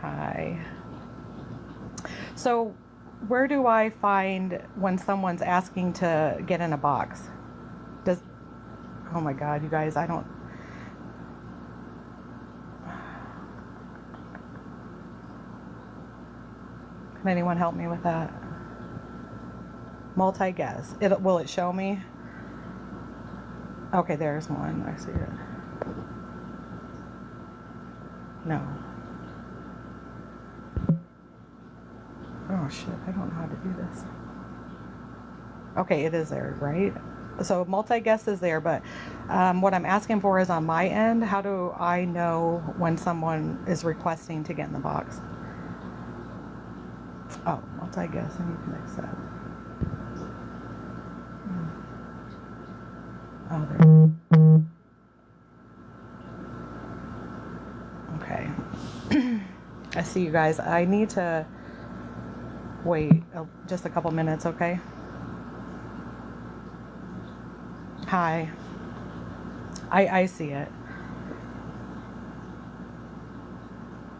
Hi. So where do I find when someone's asking to get in a box? Oh my God, you guys, I don't. Can anyone help me with that? Multi-guess. Will it show me? Okay, there's one. I see it. No. Oh shit, I don't know how to do this. Okay, it is there, right? So multi-guess is there, but what I'm asking for is on my end. How do I know when someone is requesting to get in the box? Oh, multi-guess, and you can accept. Oh, there. Okay. I see you guys. I need to wait just a couple minutes, okay? Hi. I see it.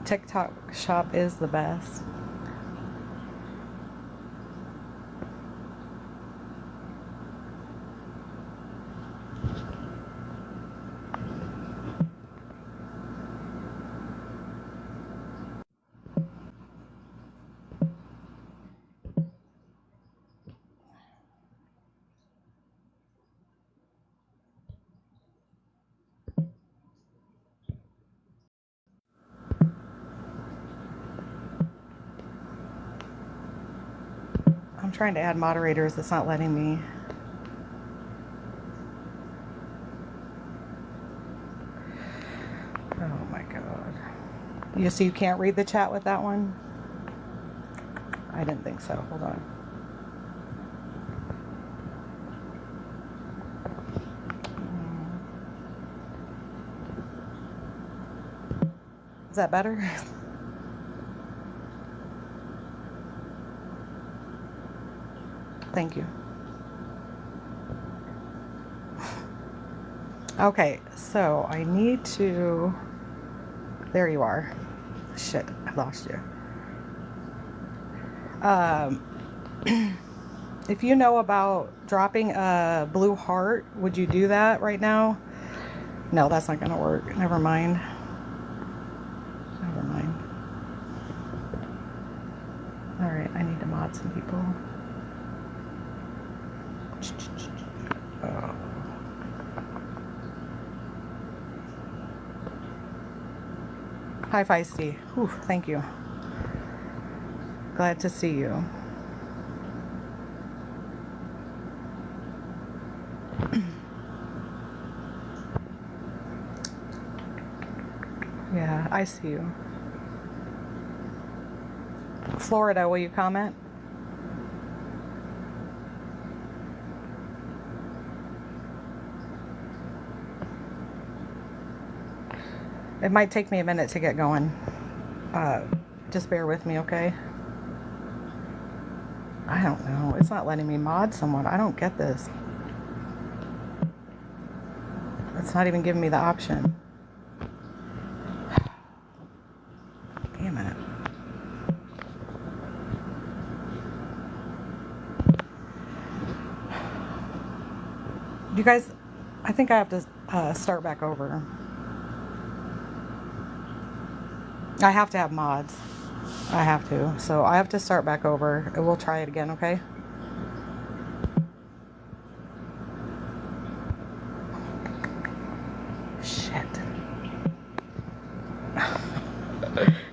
TikTok shop is the best. I'm trying to add moderators. It's not letting me. Oh my God. So you can't read the chat with that one? I didn't think so. Hold on. Is that better? Thank you. Okay, so I need to. There you are. Shit, I lost you. If you know about dropping a blue heart, would you do that right now? No, that's not gonna work. Never mind. Never mind. All right, I need to mod some people. Oh. Hi, Feisty. Whew, thank you. Glad to see you. Yeah, I see you. Florida, will you comment? It might take me a minute to get going. Just bear with me, okay? I don't know. It's not letting me mod someone. I don't get this. It's not even giving me the option. Damn it. You guys, I think I have to start back over. I have to have mods. I have to. So I have to start back over. We'll try it again, okay? Shit.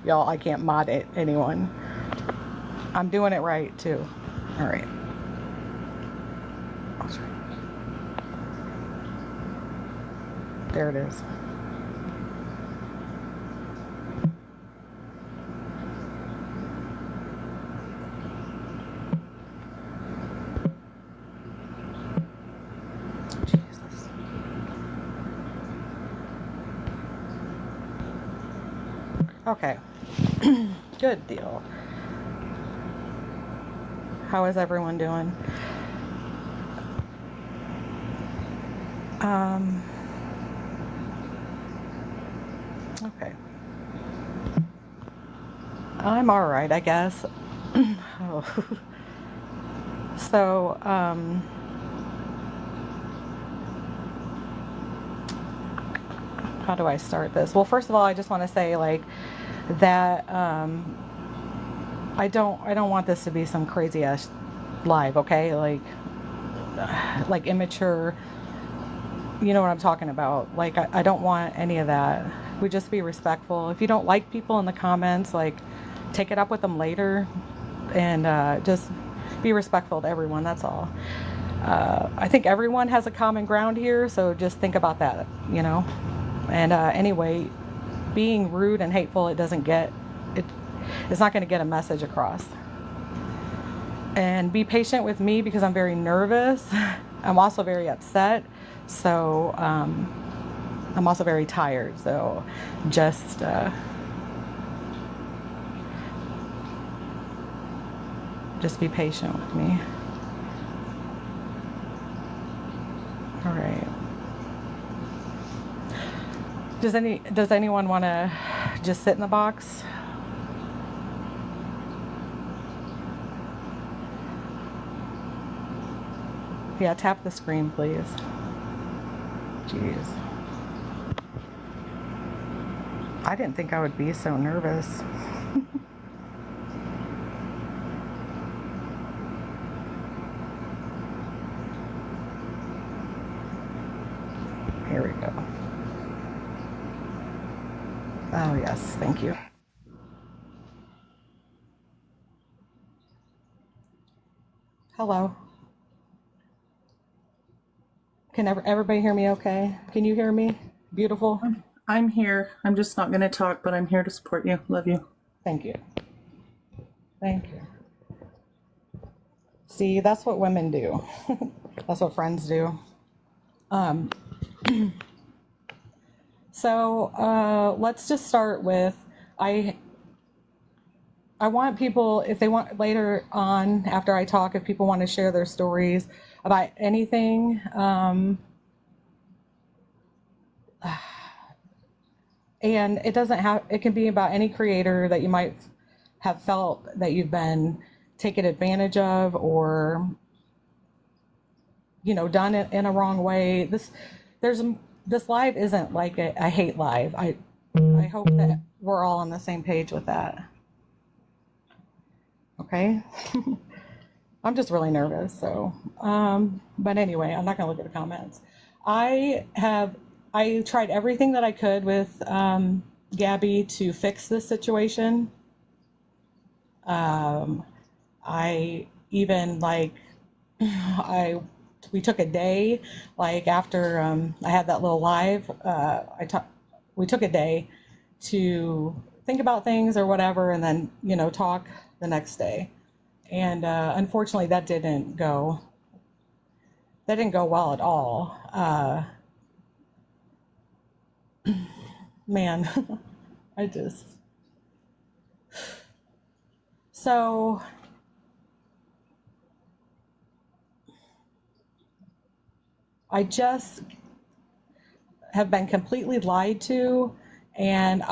Y'all, I can't mod anyone. I'm doing it right, too. All right. There it is. Jesus. Okay. Good deal. How is everyone doing? Okay. I'm all right, I guess. Oh. So, how do I start this? Well, first of all, I just want to say like that I don't want this to be some crazy ass live, okay? Like immature, you know what I'm talking about. Like I don't want any of that. We just be respectful. If you don't like people in the comments, like take it up with them later, and just be respectful to everyone. That's all. I think everyone has a common ground here, so just think about that, you know. And anyway, being rude and hateful, it's not going to get a message across. And be patient with me because I'm very nervous. I'm also very upset. So I'm also very tired. So just be patient with me. All right. Does anyone want to just sit in the box? Yeah, tap the screen, please. Jeez. I didn't think I would be so nervous. Here we go. Oh, yes, thank you. Hello. Can everybody hear me okay? Can you hear me? Beautiful. I'm here. I'm just not going to talk, but I'm here to support you. Love you. Thank you. Thank you. See, that's what women do. That's what friends do. So let's just start with I want people, if they want later on after I talk, if people want to share their stories about anything, and it can be about any creator that you might have felt that you've been taken advantage of, or done it in a wrong way. This live isn't like a hate live. I hope that we're all on the same page with that. Okay. I'm just really nervous. So, but anyway, I'm not going to look at the comments. I tried everything that I could with Gabi to fix this situation. I even we took a day, like after I had that little live, we took a day to think about things or whatever, and then, talk the next day. And unfortunately, that didn't go well at all. Man, so I just have been completely lied to, and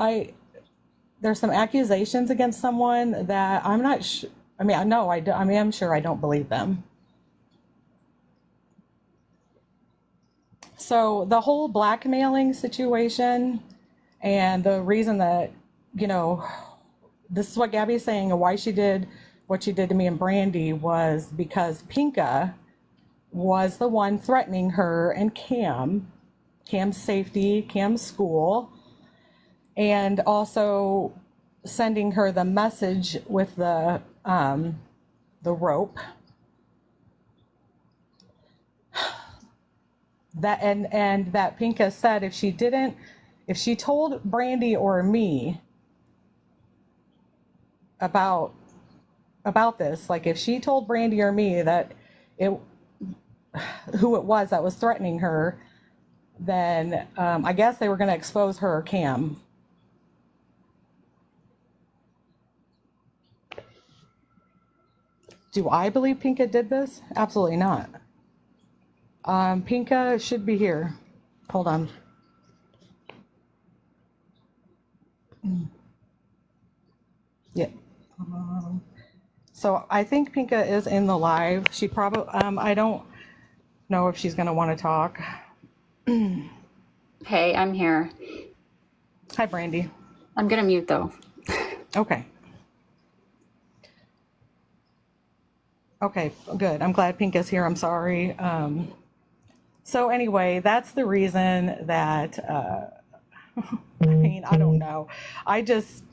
there's some accusations against someone that I'm not sure. I mean, I know I'm sure I don't believe them. So the whole blackmailing situation, and the reason that, this is what Gabby's saying, and why she did what she did to me and Brandy, was because Pinka was the one threatening her and Cam's safety, Cam's school, and also sending her the message with the rope. That and that Pinka said if she told Brandy or me about this, like if she told Brandy or me that who it was that was threatening her, then I guess they were going to expose her or Cam. Do I believe Pinka did this? Absolutely not. Pinka should be here. Hold on. Yeah. So I think Pinka is in the live. She probably, I don't know if she's going to want to talk. Hey, I'm here. Hi, Brandy. I'm gonna mute though. Okay. Okay, good. I'm glad Pinka's here. I'm sorry. So anyway, that's the reason that, I mean, I don't know. I just,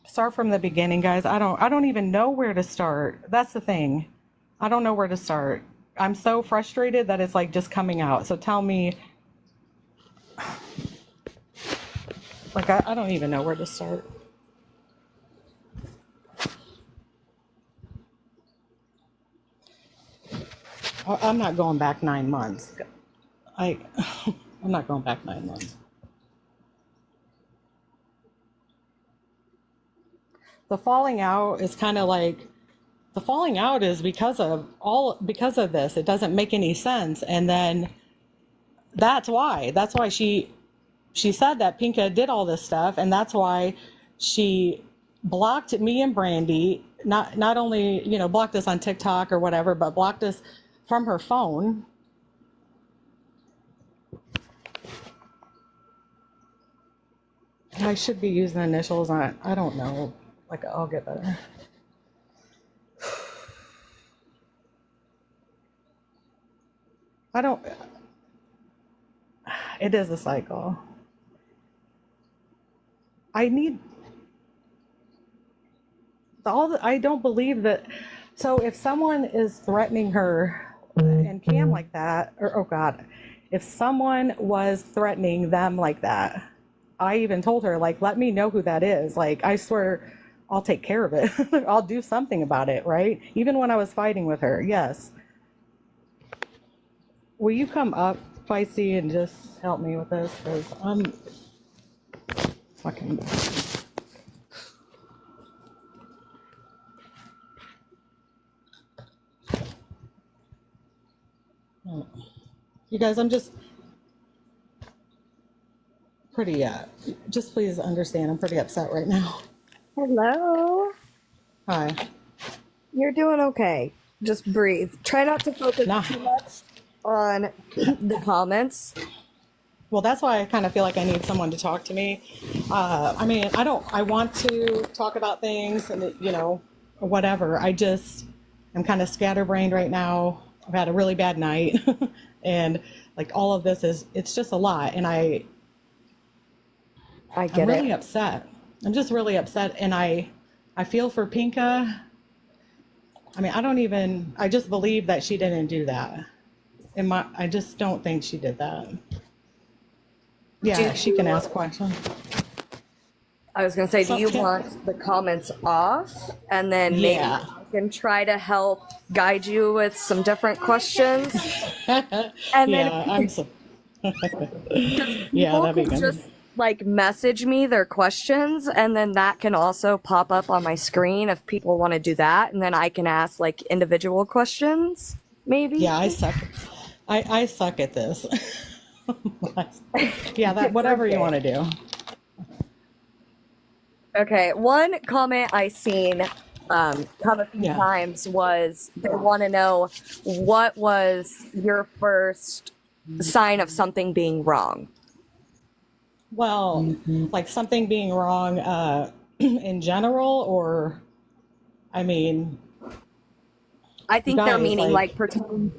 start from the beginning, guys. I don't even know where to start. That's the thing. I don't know where to start. I'm so frustrated that it's like just coming out. So tell me, like, I don't even know where to start. I'm not going back 9 months. I, I'm not going back 9 months. The falling out is kind of like, the falling out is because of this. It doesn't make any sense. And then that's why she said that Pinka did all this stuff, and that's why she blocked me and Brandy. Not only, blocked us on TikTok or whatever, but blocked us from her phone. I should be using initials on, I don't know. Like, I'll get better. I don't, it is a cycle. I need I don't believe that. So if someone is threatening her and Cam like that, or oh God, if someone was threatening them like that, I even told her, like, let me know who that is. Like, I swear I'll take care of it. I'll do something about it, right? Even when I was fighting with her, yes. Will you come up, Feisty, and just help me with this? Because I'm fucking. You guys, I'm just pretty, just please understand, I'm pretty upset right now. Hello. Hi. You're doing okay. Just breathe. Try not to focus Nah. too much on the comments. Well, that's why I kind of feel like I need someone to talk to me. I mean, I want to talk about things and, whatever. I just, I'm kind of scatterbrained right now. I've had a really bad night. And like all of this it's just a lot. And I'm really upset. I'm just really upset. And I feel for Pinka. I mean, I just believe that she didn't do that. I just don't think she did that. Yeah, she can ask questions. I was going to say, do you want the comments off? And then maybe I can try to help guide you with some different questions. And then yeah, that'd be good. Just like message me their questions, and then that can also pop up on my screen if people want to do that, and then I can ask like individual questions, maybe. Yeah, I suck. I suck at this. Yeah, that whatever you want to do. Okay, one comment I seen come a few times was they want to know what was your first sign of something being wrong. Well, like something being wrong in general, or I mean, I think they're meaning like pertaining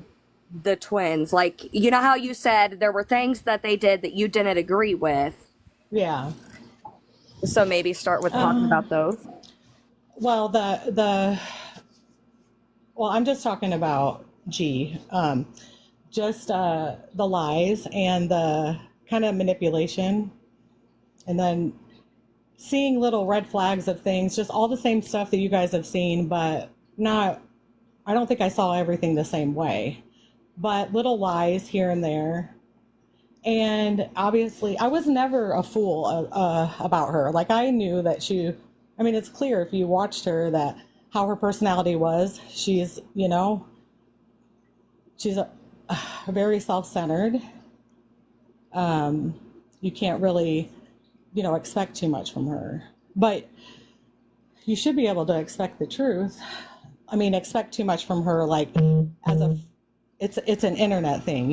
the twins. Like, you know how you said there were things that they did that you didn't agree with? Yeah. So maybe start with talking about those. Well, I'm just talking about G. Just the lies and the kind of manipulation, and then seeing little red flags of things, just all the same stuff that you guys have seen, but not, I don't think I saw everything the same way, but little lies here and there. And obviously, I was never a fool about her. Like, I knew that I mean, it's clear if you watched her that how her personality was. She's, she's very self-centered. You can't really, expect too much from her. But you should be able to expect the truth. I mean, expect too much from her, like it's an internet thing,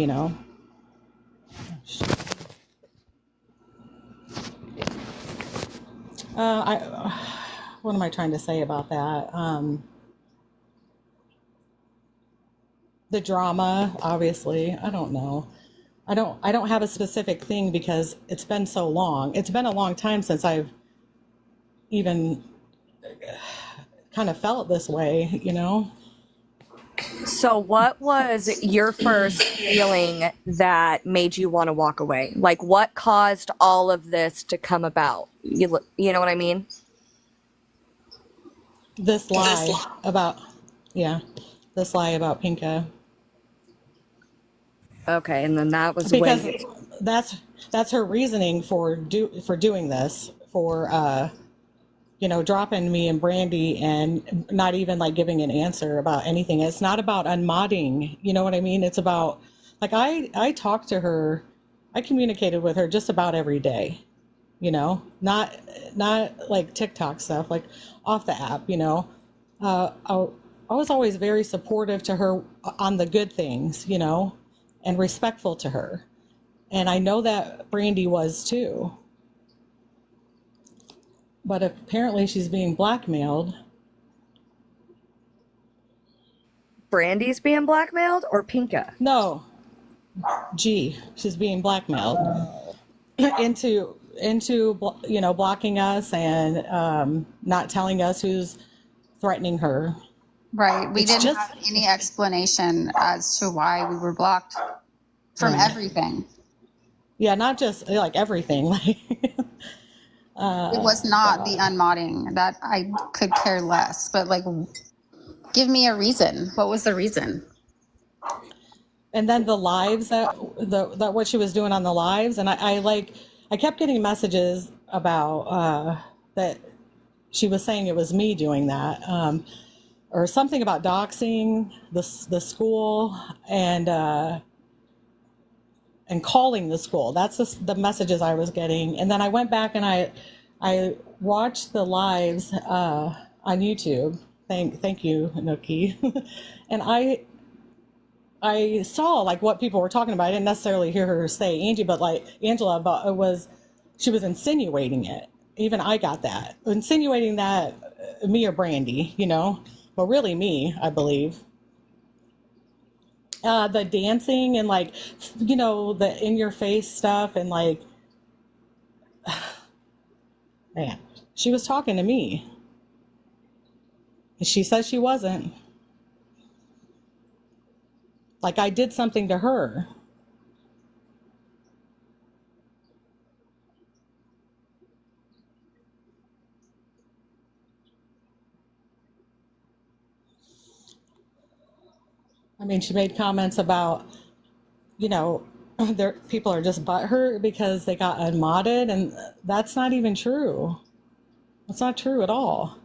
what am I trying to say about that? The drama, obviously. I don't know. I don't have a specific thing because it's been so long. It's been a long time since I've even kind of felt this way, So, what was your first feeling that made you want to walk away? Like, what caused all of this to come about? You know what I mean? This lie about, yeah, this lie about Pinka. Okay, and then that was Because when. that's her reasoning for doing this, for dropping me and Brandy and not even like giving an answer about anything. It's not about unmodding, you know what I mean? It's about, like, I talked to her, I communicated with her just about every day, not like TikTok stuff, like off the app, I was always very supportive to her on the good things, and respectful to her. And I know that Brandy was too. But apparently she's being blackmailed. Brandy's being blackmailed or Pinka? No, she's being blackmailed into blocking us and not telling us who's threatening her. Right. We didn't have any explanation as to why we were blocked from everything. Yeah, not just like everything. Like It was not the unmodding. That I could care less. But like, give me a reason. What was the reason? and then the lives that what she was doing on the lives, and I kept getting messages about that she was saying it was me doing that, or something about doxing the school and calling the school. That's the messages I was getting. And then I went back and I watched the lives on YouTube. Thank you, Nookie. And I saw like what people were talking about. I didn't necessarily hear her say Angie, but like Angela, but she was insinuating it. Even I got that. Insinuating that me or Brandy, but really me, I believe. The dancing and like, the in your face stuff and like, man, she was talking to me. And she says she wasn't. Like I did something to her. I mean, she made comments about, people are just butthurt because they got unmodded, and that's not even true. That's not true at all.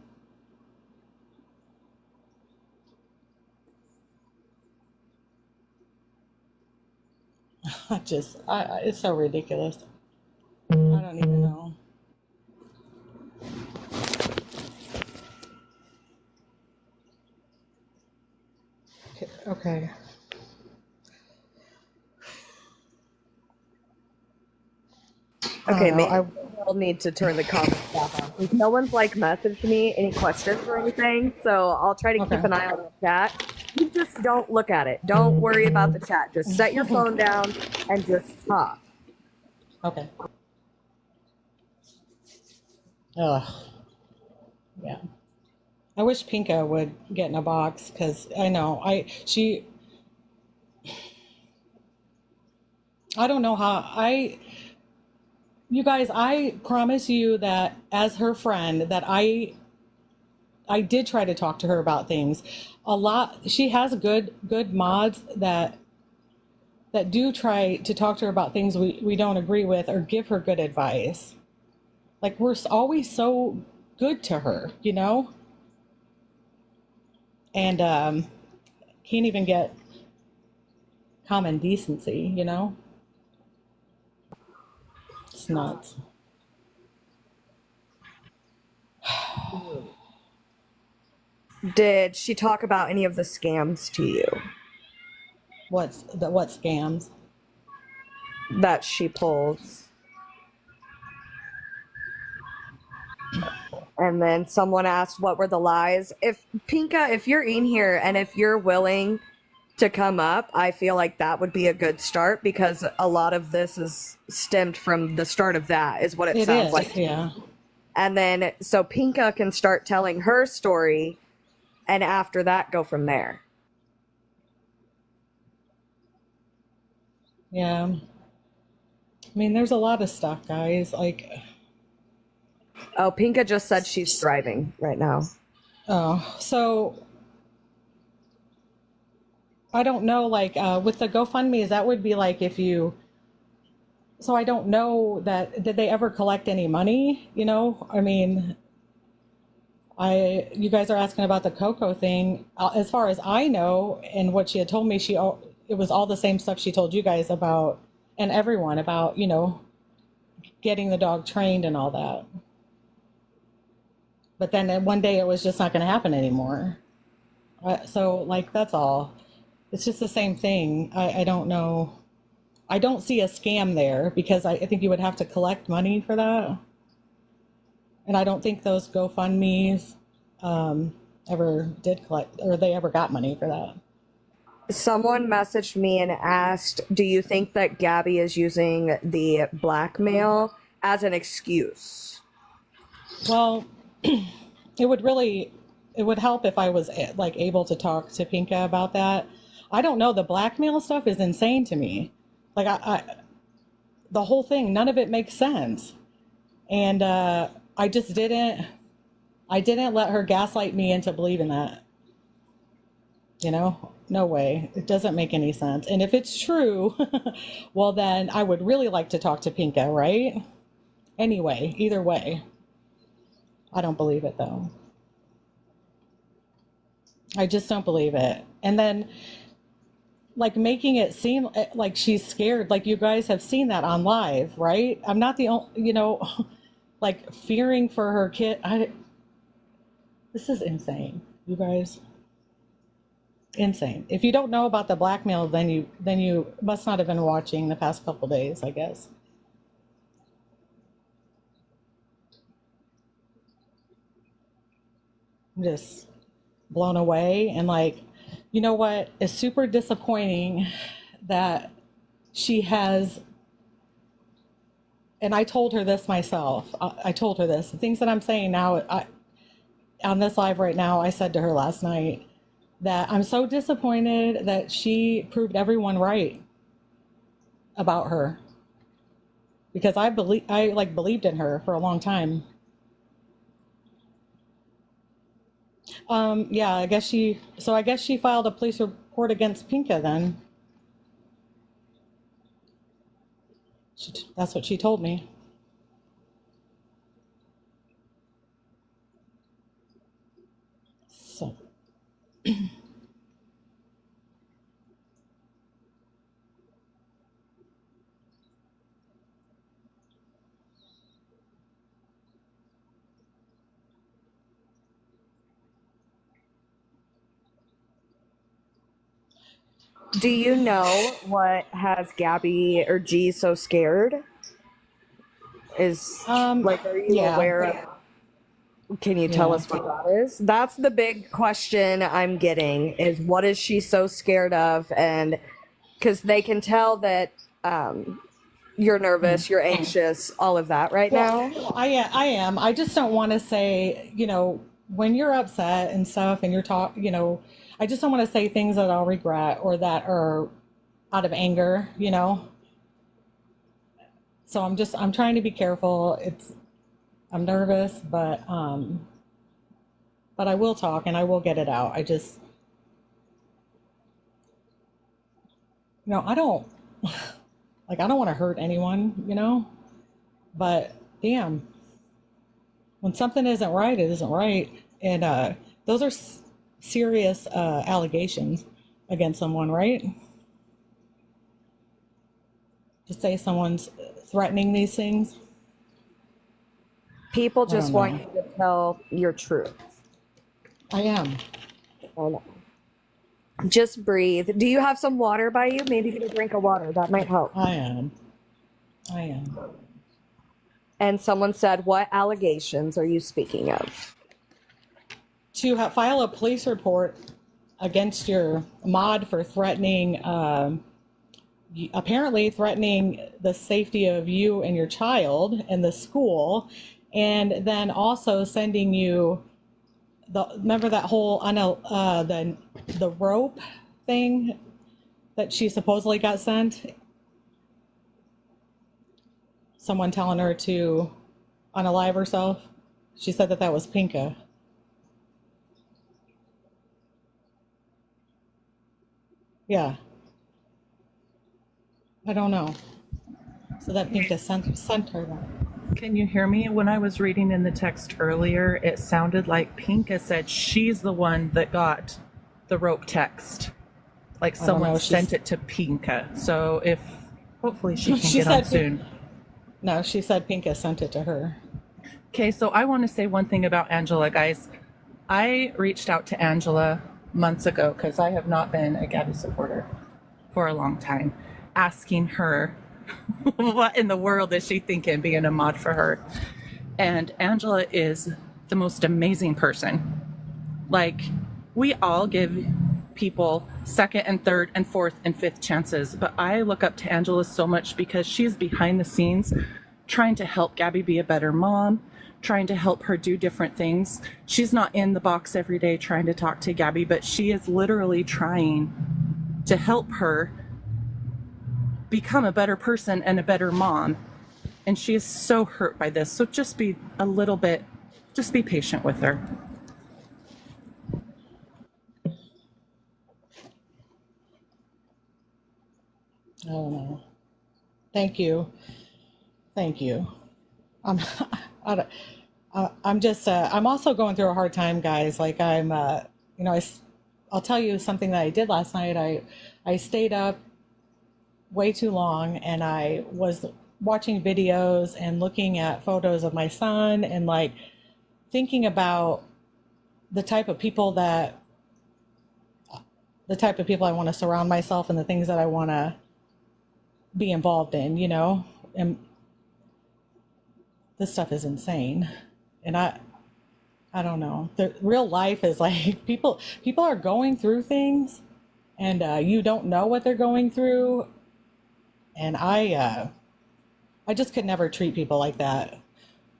It's so ridiculous. I don't even know. Okay. Okay, maybe I'll need to turn the comments back on. No one's like messaged me any questions or anything, so I'll try to keep an eye on the chat. You just don't look at it. Don't worry about the chat. Just set your phone down and just talk. Okay. Ugh. Yeah. I wish Pinka would get in a box because I know I don't know how you guys, I promise you that as her friend that I did try to talk to her about things a lot. She has good mods that do try to talk to her about things we don't agree with or give her good advice. Like we're always so good to her, and can't even get common decency, you know? It's nuts. Did she talk about any of the scams to you What scams? that she pulls? And then someone asked, what were the lies? If Pinka, if you're in here and if you're willing to come up, I feel like that would be a good start, because a lot of this is stemmed from the start of that, is what it sounds is, like. yeah. And then so Pinka can start telling her story, and after that go from there. Yeah. I mean, there's a lot of stuff, guys. Like, Oh, Pinka just said she's driving right now. oh, so I don't know, like, with the GoFundMe's, that would be like if you, so I don't know that, did they ever collect any money? You know, I mean, you guys are asking about the Coco thing. As far as I know, and what she had told me, it was all the same stuff she told you guys about, and everyone about, you know, getting the dog trained and all that. But then one day it was just not going to happen anymore. So, like, that's all. It's just the same thing. I don't know. I don't see a scam there, because I think you would have to collect money for that. And I don't think those GoFundMe's ever did collect, or they ever got money for that. Someone messaged me and asked, do you think that Gabi is using the blackmail as an excuse? Well, it would help if I was like able to talk to Pinka about that. I don't know. The blackmail stuff is insane to me. Like, the whole thing, none of it makes sense. And I didn't let her gaslight me into believing that. You know, no way. It doesn't make any sense. And if it's true, well, then I would really like to talk to Pinka, right? Anyway, either way. I don't believe it, though. I just don't believe it. And then, like, making it seem like she's scared, like you guys have seen that on live, right? I'm not the only, you know, like, fearing for her kid. This is insane, you guys. Insane. If you don't know about the blackmail, then you must not have been watching the past couple days, I guess. I'm just blown away. And, like, you know what is super disappointing, that she has, and I told her this myself. I told her this. The things that I'm saying now, on this live right now, I said to her last night that I'm so disappointed that she proved everyone right about her, because I believed in her for a long time. Yeah, I guess she filed a police report against Pinka then. That's what she told me. So. Do you know what has Gabi or G so scared? Like, are you aware of? Can you tell us what that is? That's the big question I'm getting, is what is she so scared of? And because they can tell that you're nervous, you're anxious, all of that right now. I am. I just don't want to say, you know, when you're upset and stuff and you're you know, I just don't want to say things that I'll regret or that are out of anger, you know. So I'm trying to be careful. I'm nervous, but I will talk and I will get it out. I just, you know, I don't want to hurt anyone, you know, but when something isn't right, it isn't right. And those are serious allegations against someone, right? To say someone's threatening these things. People I just don't want know. you to tell your truth. I am. Oh, no. Just breathe. Do you have some water by you? Maybe get a drink of water. That might help. I am. And someone said, what allegations are you speaking of? To file a police report against your mod for threatening, apparently threatening the safety of you and your child in the school, and then also sending you remember that whole the rope thing that she supposedly got sent? Someone telling her to unalive herself. She said that was Pinka. Yeah. I don't know. So that Pinka sent her that. Can you hear me? When I was reading in the text earlier, it sounded like Pinka said she's the one that got the rope text. Like someone sent it to Pinka. So hopefully she can get on soon. No, she said Pinka sent it to her. Okay, so I want to say one thing about Angela, guys. I reached out to Angela months ago because I have not been a Gabi supporter for a long time, asking her what in the world is she thinking being a mod for her. And Angela is the most amazing person. Like, we all give people second and third and fourth and fifth chances, but I look up to Angela so much because she's behind the scenes trying to help Gabi be a better mom, trying to help her do different things. She's not in the box every day trying to talk to Gabi, but she is literally trying to help her become a better person and a better mom. And she is so hurt by this. So just be patient with her. Oh no. Thank you. I'm I'm also going through a hard time, guys. Like I'll tell you something that I did last night. I stayed up way too long, and I was watching videos and looking at photos of my son, and like thinking about the type of people I want to surround myself and the things that I want to be involved in, and this stuff is insane. And I don't know. The real life is like people are going through things, and you don't know what they're going through. And I just could never treat people like that.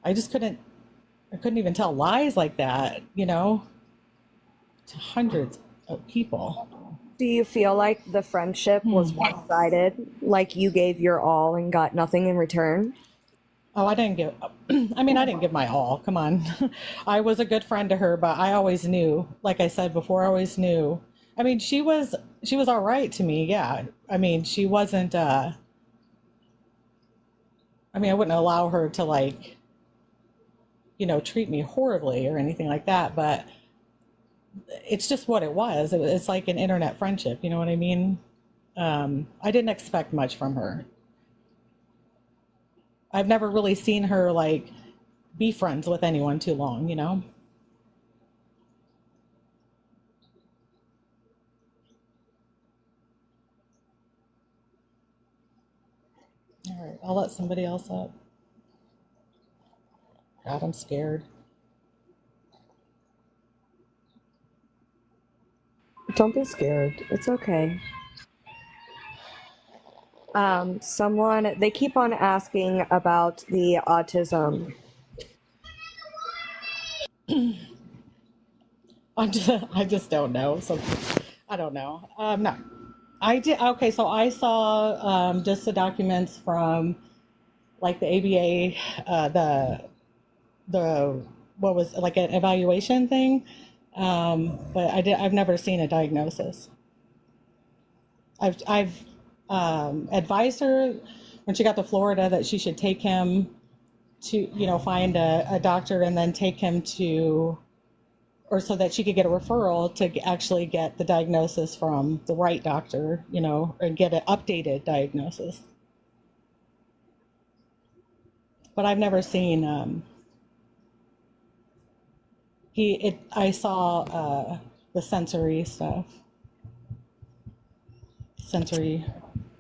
I couldn't even tell lies like that, to hundreds of people. Do you feel like the friendship was one-sided? Like you gave your all and got nothing in return? Oh, I didn't give my all. Come on. I was a good friend to her, but I always knew, like I said before, I always knew. I mean, she was all right to me. Yeah. I mean, she wasn't, I wouldn't allow her to treat me horribly or anything like that, but it's just what it was. It's like an internet friendship. You know what I mean? I didn't expect much from her. I've never really seen her be friends with anyone too long, All right, I'll let somebody else up. God, I'm scared. Don't be scared. It's okay. They keep on asking about the autism. I just don't know. So I don't know. No, I did. Okay, so I saw just the documents from the ABA, the what was like an evaluation thing, but I've never seen a diagnosis. I've advised her when she got to Florida that she should take him to find a doctor and then take him to or so that she could get a referral to actually get the diagnosis from the right doctor, you know, and get an updated diagnosis. But I've never seen I saw the sensory stuff, sensory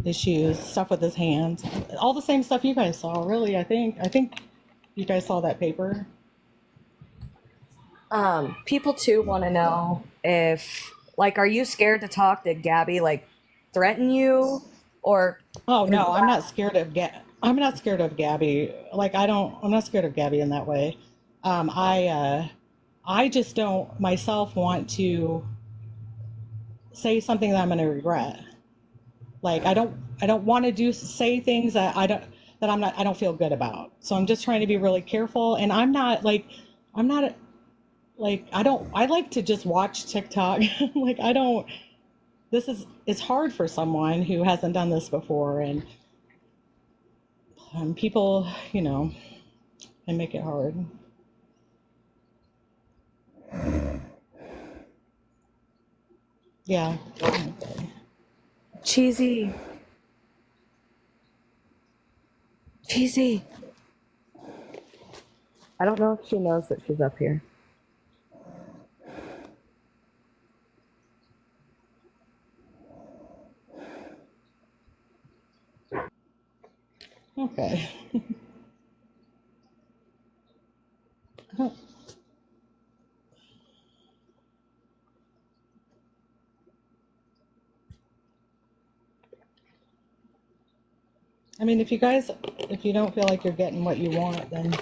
issues, stuff with his hands, all the same stuff you guys saw. Really, I think you guys saw that paper. People too want to know if, like, are you scared to talk to Gabi? Like, threaten you, or? Oh no, I'm not scared of I'm not scared of Gabi. Like I'm not scared of Gabi in that way. I just don't myself want to say something that I'm going to regret. Like I don't want to say things that I don't feel good about. So I'm just trying to be really careful. And I like to just watch TikTok. Like it's hard for someone who hasn't done this before, and people, you know, can make it hard. Yeah. Cheesy. I don't know if she knows that she's up here. Okay. I mean, if you don't feel like you're getting what you want, then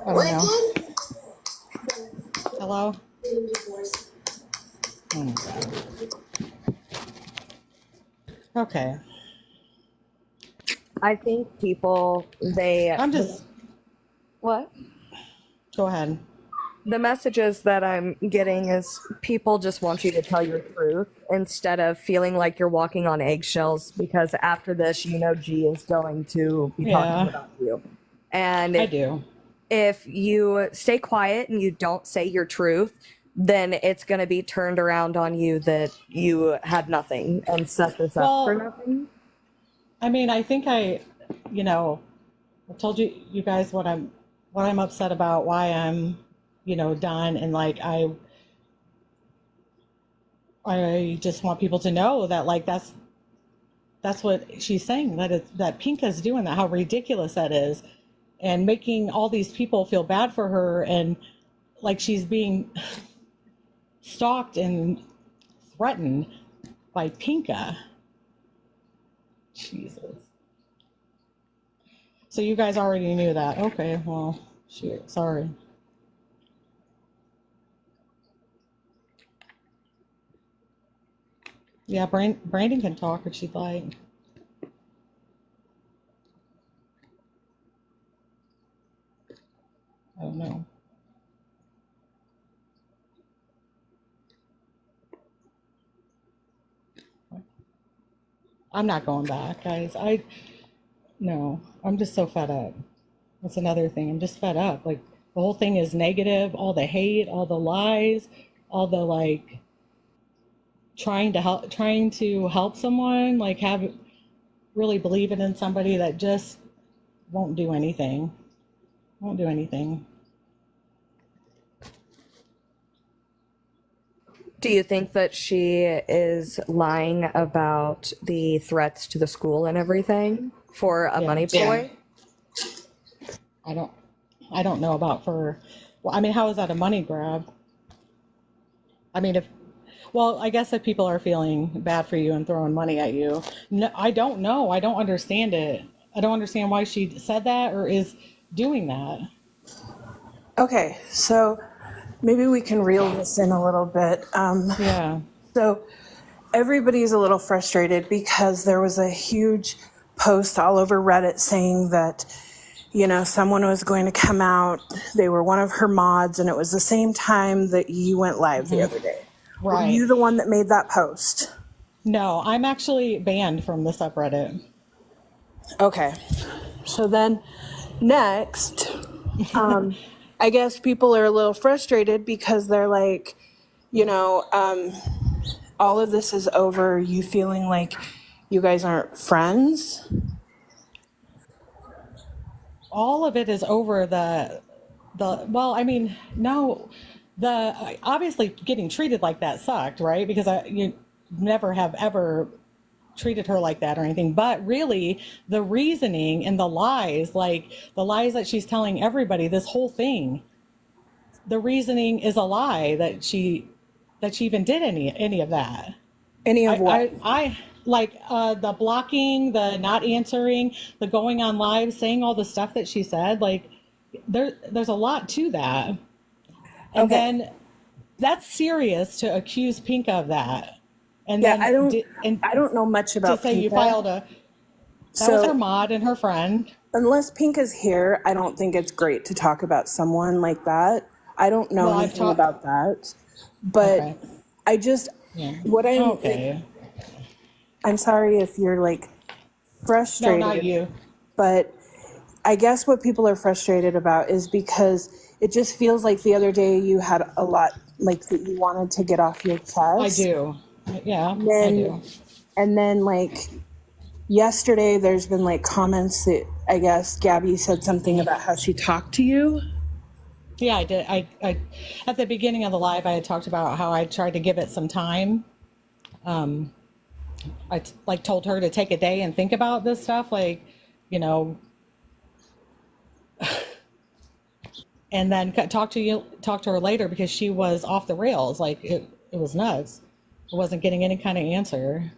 I don't know. Hello? Oh my God. Okay. I think people, what? Go ahead. The messages that I'm getting is people just want you to tell your truth instead of feeling like you're walking on eggshells, because after this, you know, G is going to be talking about you. And I do. If you stay quiet and you don't say your truth, then it's going to be turned around on you that you had nothing and set this up for nothing. I mean, I think I told you guys what I'm upset about, why I'm, done. And like, I just want people to know that, like, that's what she's saying, that Pinka's doing that, how ridiculous that is, and making all these people feel bad for her, and like she's being stalked and threatened by Pinka. Jesus. So you guys already knew that. Okay, well, shoot, sorry. Yeah, Brandon can talk if she'd like. I don't know. I'm not going back, guys. No, I'm just so fed up. That's another thing. I'm just fed up. Like, the whole thing is negative, all the hate, all the lies, all the, like, trying to help someone, like, really believing in somebody that just won't do anything. Won't do anything. Do you think that she is lying about the threats to the school and everything for a money ploy? I don't know about for, well, I mean, how is that a money grab? I mean, I guess if people are feeling bad for you and throwing money at you, no, I don't know. I don't understand it. I don't understand why she said that or is doing that. Okay, so maybe we can reel this in a little bit. Yeah. So everybody's a little frustrated because there was a huge post all over Reddit saying that, someone was going to come out. They were one of her mods, and it was the same time that you went live the other day. Right. Were you the one that made that post? No, I'm actually banned from the subreddit. Okay. So then next, I guess people are a little frustrated because they're like, you know, all of this is over. You feeling like you guys aren't friends? All of it is over well, I mean, no, obviously getting treated like that sucked, right? Because you never have ever treated her like that or anything, but really the reasoning and the lies, like the lies that she's telling everybody, this whole thing, the reasoning is a lie that she even did any of that. Any of what? I like the blocking, the not answering, the going on live, saying all the stuff that she said. Like there's a lot to that, and Okay. then that's serious to accuse Pinka of that, and Yeah, then I don't know much about to say you Pinka. filed that was her mod and her friend. Unless Pinka's here, I don't think it's great to talk about someone like that. I don't know Well, anything about that, but Okay. I just Okay. I'm sorry if you're like No, frustrated, not you. but I guess what people are frustrated about is because it just feels like the other day you had a lot like that you wanted to get off your chest. I do. Yeah, And then, I do. And then like yesterday there's been like comments that I guess Gabi said something about how she talked to you. Yeah, I did. I at the beginning of the live, I had talked about how I tried to give it some time. I like told her to take a day and think about this stuff, like, you know, and then talk to her later because she was off the rails. Like it was nuts. I wasn't getting any kind of answer.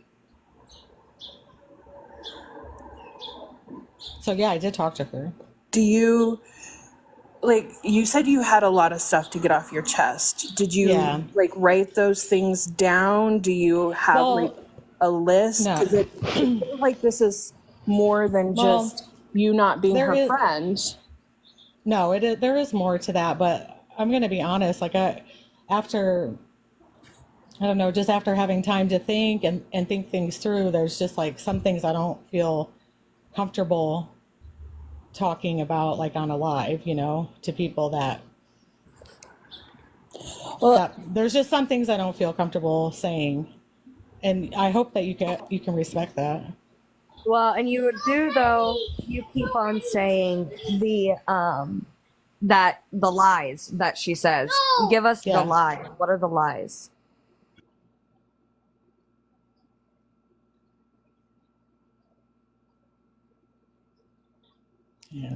So yeah, I did talk to her. Do you like you said you had a lot of stuff to get off your chest? Did you like write those things down? Do you have like a list? No. Because it feels like this is more than just you not being her friend. No, there is more to that, but I'm going to be honest. Like after having time to think and think things through, there's just like some things I don't feel comfortable talking about, like on a live, you know, to people that there's just some things I don't feel comfortable saying, and I hope that you can respect that. Well, and you do though. You keep on saying that the lies that she says. Give us the lies. What are the lies? Yeah.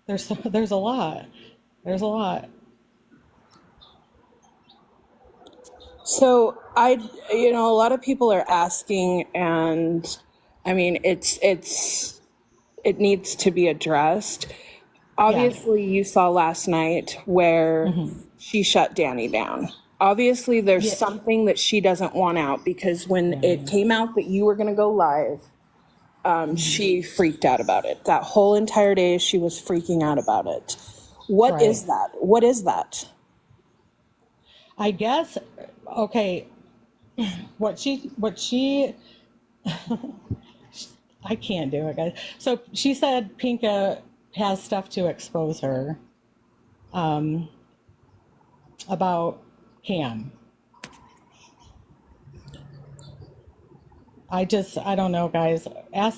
There's a lot. There's a lot. So a lot of people are asking, and I mean, it needs to be addressed. Obviously, you saw last night where she shut Danny down. Obviously, there's something that she doesn't want out because when it came out that you were going to go live, she freaked out about it. That whole entire day, she was freaking out about it. What is that? What is that? I guess, okay, what she I can't do it, guys. So she said Pinka has stuff to expose her about Cam. I don't know, guys. I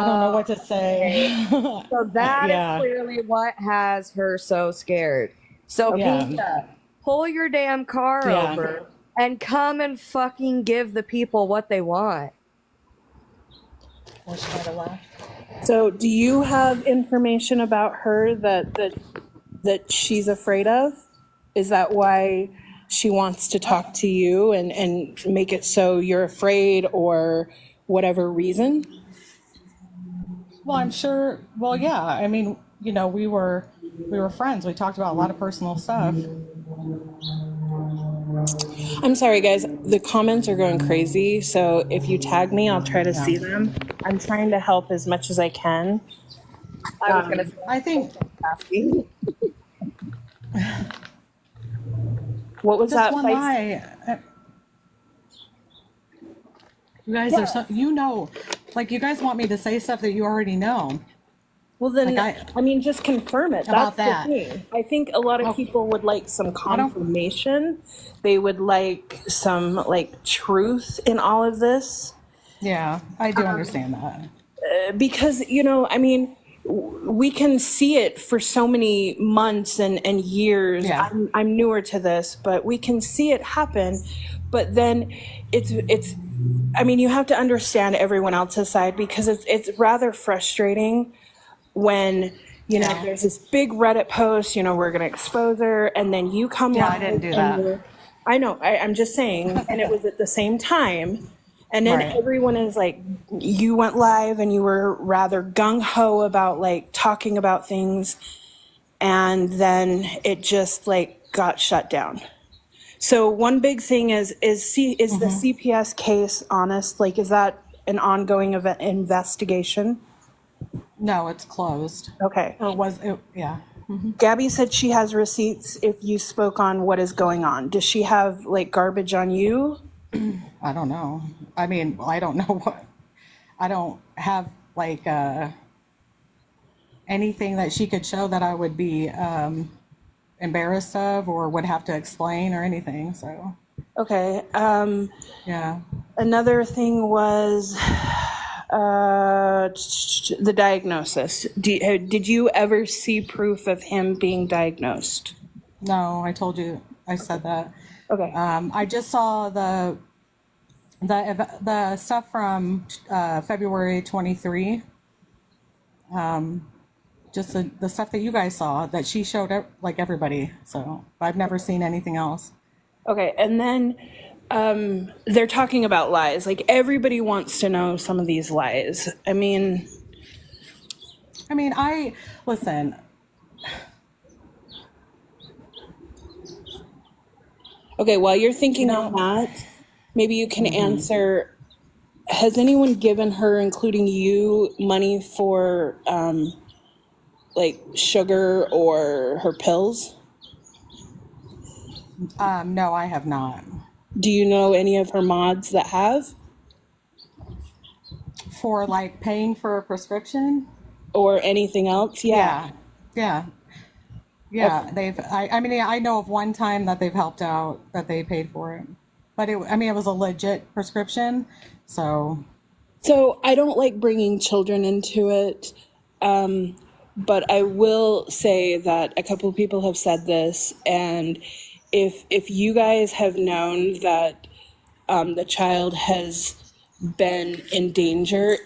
don't know what to say. So that is clearly what has her so scared. So Pinka, pull your damn car over and come and fucking give the people what they want. So do you have information about her that she's afraid of? Is that why she wants to talk to you and make it so you're afraid or whatever reason? Well, I'm sure. Well, yeah. I mean, you know, we were friends. We talked about a lot of personal stuff. I'm sorry, guys. The comments are going crazy. So if you tag me, I'll try to see them. I'm trying to help as much as I can. I was going to say, I think. asking. What was that? One lie. You guys, there's some, Like, you guys want me to say stuff that you already know. Well, then, Like, I mean, just confirm it. About That's that. the thing. I think a lot of people would like some I don't- confirmation. They would like some, like, truth in all of this. Yeah, I do understand that. Because, you know, I mean, we can see it for so many months and years. Yeah. I'm newer to this, but we can see it happen. But then it's I mean, you have to understand everyone else's side, because it's rather frustrating when, you know, there's this big Reddit post, you know, we're going to expose her, and then you come Yeah, I live didn't do and that. I know, I'm just saying, and it was at the same time. And then Right. everyone is like, you went live and you were rather gung-ho about like talking about things, and then it just like got shut down. So one big thing is the CPS case honest? Like, is that an ongoing investigation? No, it's closed. Okay. Or was it? Yeah. Gabby said she has receipts if you spoke on what is going on. Does she have like garbage on you? I don't know. I mean, I don't know what. I don't have like anything that she could show that I would be embarrassed of or would have to explain or anything. So. Okay. Yeah. Another thing was the diagnosis. Did you ever see proof of him being diagnosed? No, I told you. I said that. Okay. I just saw the stuff from February 23. Just the stuff that you guys saw that she showed like everybody. So I've never seen anything else. Okay, and then they're talking about lies. Like, everybody wants to know some of these lies. I mean, listen. Okay, while you're thinking of that, maybe you can answer, has anyone given her, including you, money for like sugar or her pills? No, I have not. Do you know any of her mods that have? For like paying for a prescription? Or anything else? Yeah. Yeah. Okay. I know of one time that they've helped out, that they paid for it. But it was a legit prescription. So I don't like bringing children into it. But I will say that a couple of people have said this, and if you guys have known that the child has been in danger,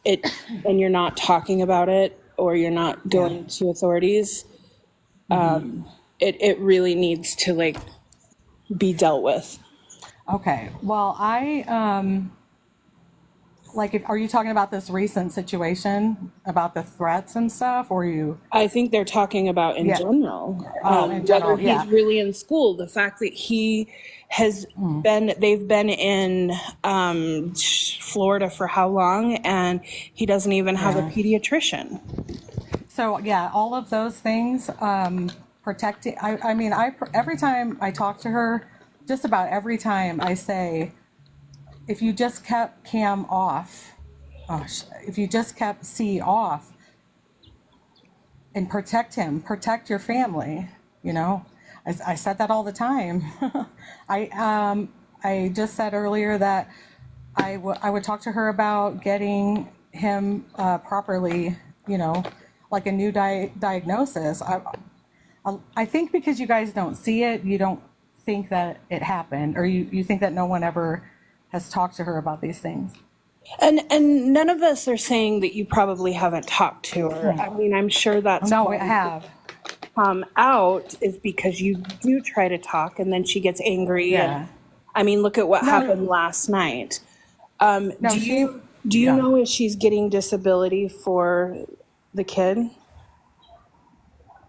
and you're not talking about it, or you're not going to authorities, it really needs to like be dealt with. okay. Well, are you talking about this recent situation about the threats and stuff, or you? I think they're talking about in general. In general, whether he's really in school, the fact that he has they've been in Florida for how long, and he doesn't even have a pediatrician. So yeah, all of those things, protecting. Every time I talk to her, just about every time I say, if you just kept Cam off, if you just kept C off, and protect him, protect your family, you know, I said that all the time. I just said earlier that I would talk to her about getting him properly, you know, like a new diagnosis. I think because you guys don't see it, you don't think that it happened, or you think that no one ever has talked to her about these things. And none of us are saying that you probably haven't talked to her. I mean, I'm sure that's No, I have. Out is because you do try to talk, and then she gets angry. Yeah. And I mean, look at what happened last night. Do you know if she's getting disability for the kid?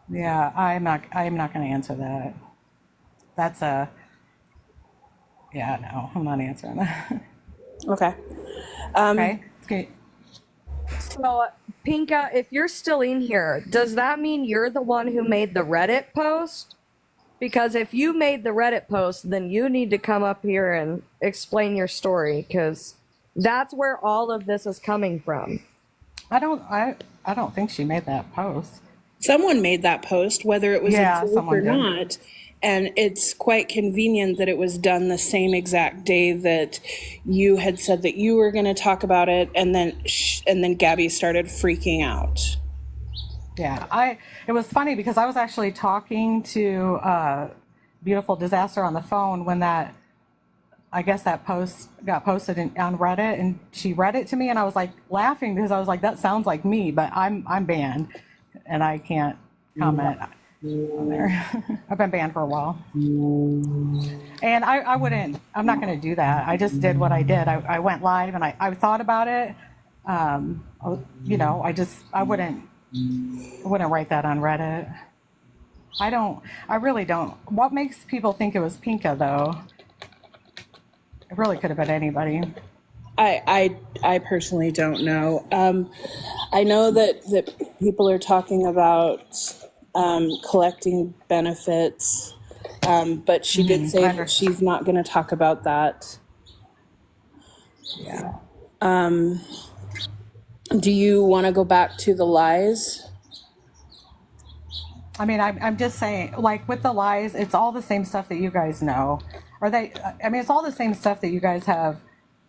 Yeah, I'm not going to answer that. That's no, I'm not answering that. Okay. Okay. So, Pinka, if you're still in here, does that mean you're the one who made the Reddit post? Because if you made the Reddit post, then you need to come up here and explain your story, because That's where all of this is coming from. I don't think she made that post. Someone made that post, whether it was a joke someone or did. not. And it's quite convenient that it was done the same exact day that you had said that you were going to talk about it, and then Gabby started freaking out. Yeah, it was funny because I was actually talking to Beautiful Disaster on the phone when I guess that post got posted on Reddit, and she read it to me, and I was like laughing because I was like, that sounds like me, but I'm banned, and I can't comment on there. I've been banned for a while, and I'm not going to do that. I just did what I did. I went live, and I thought about it. I wouldn't write that on Reddit. I really don't. What makes people think it was Pinka though? It really could have been anybody. I personally don't know. I know that people are talking about collecting benefits, but she did say that she's not going to talk about that. Yeah. Do you want to go back to the lies? I mean, I'm just saying, like with the lies, it's all the same stuff that you guys know. It's all the same stuff that you guys have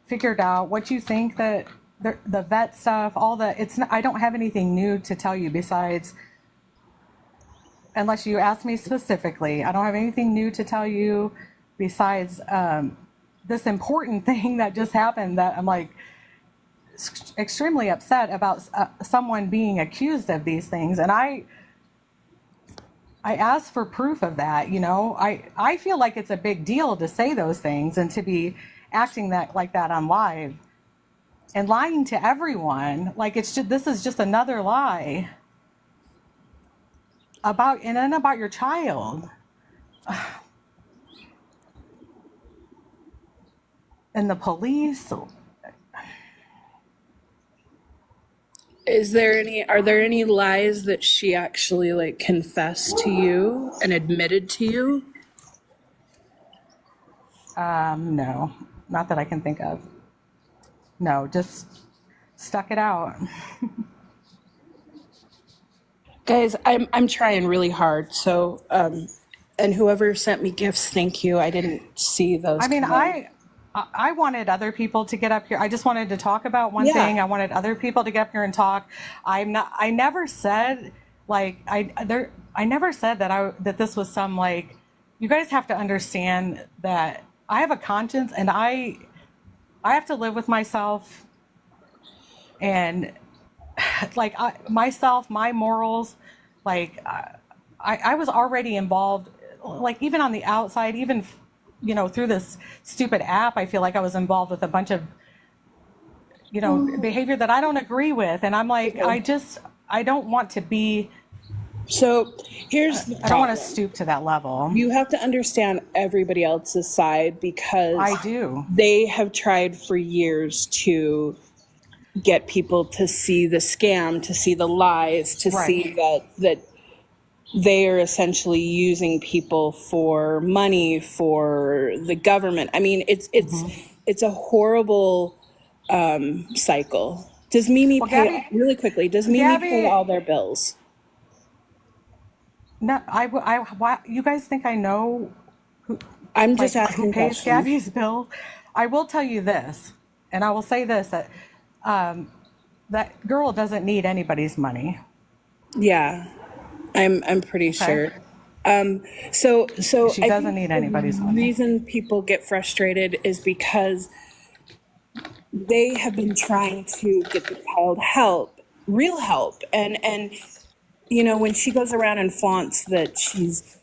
figured out. What you think that the vet stuff, I don't have anything new to tell you besides, unless you ask me specifically, I don't have anything new to tell you besides this important thing that just happened that I'm like extremely upset about someone being accused of these things. And I asked for proof of that. I feel like it's a big deal to say those things and to be acting like that on live and lying to everyone. Like this is just another lie about your child. And the police. Are there any lies that she actually like confessed to you and admitted to you? No, not that I can think of. No, just stuck it out. Guys, I'm trying really hard. So, and whoever sent me gifts, thank you. I didn't see those. I mean, I wanted other people to get up here. I just wanted to talk about one thing. I wanted other people to get up here and talk. I never said I never said that this was some like, you guys have to understand that I have a conscience and I have to live with myself and like my morals, like I was already involved, like even on the outside, even through this stupid app, I feel like I was involved with a bunch of, behavior that I don't agree with. And I'm like, I don't want to be. So here's the problem. I don't want to stoop to that level. You have to understand everybody else's side because I do. They have tried for years to get people to see the scam, to see the lies, to see that they are essentially using people for money for the government. I mean, it's a horrible cycle. Does Mimi pay really quickly? Does Mimi pay all their bills? No, why, you guys think I know? I'm just asking who pays questions. Gabby's bill. I will tell you this, and I will say this that that girl doesn't need anybody's money. Yeah. I'm pretty sure. So she doesn't need anybody's money. The reason people get frustrated is because they have been trying to get the child help, real help, and when she goes around and flaunts that she's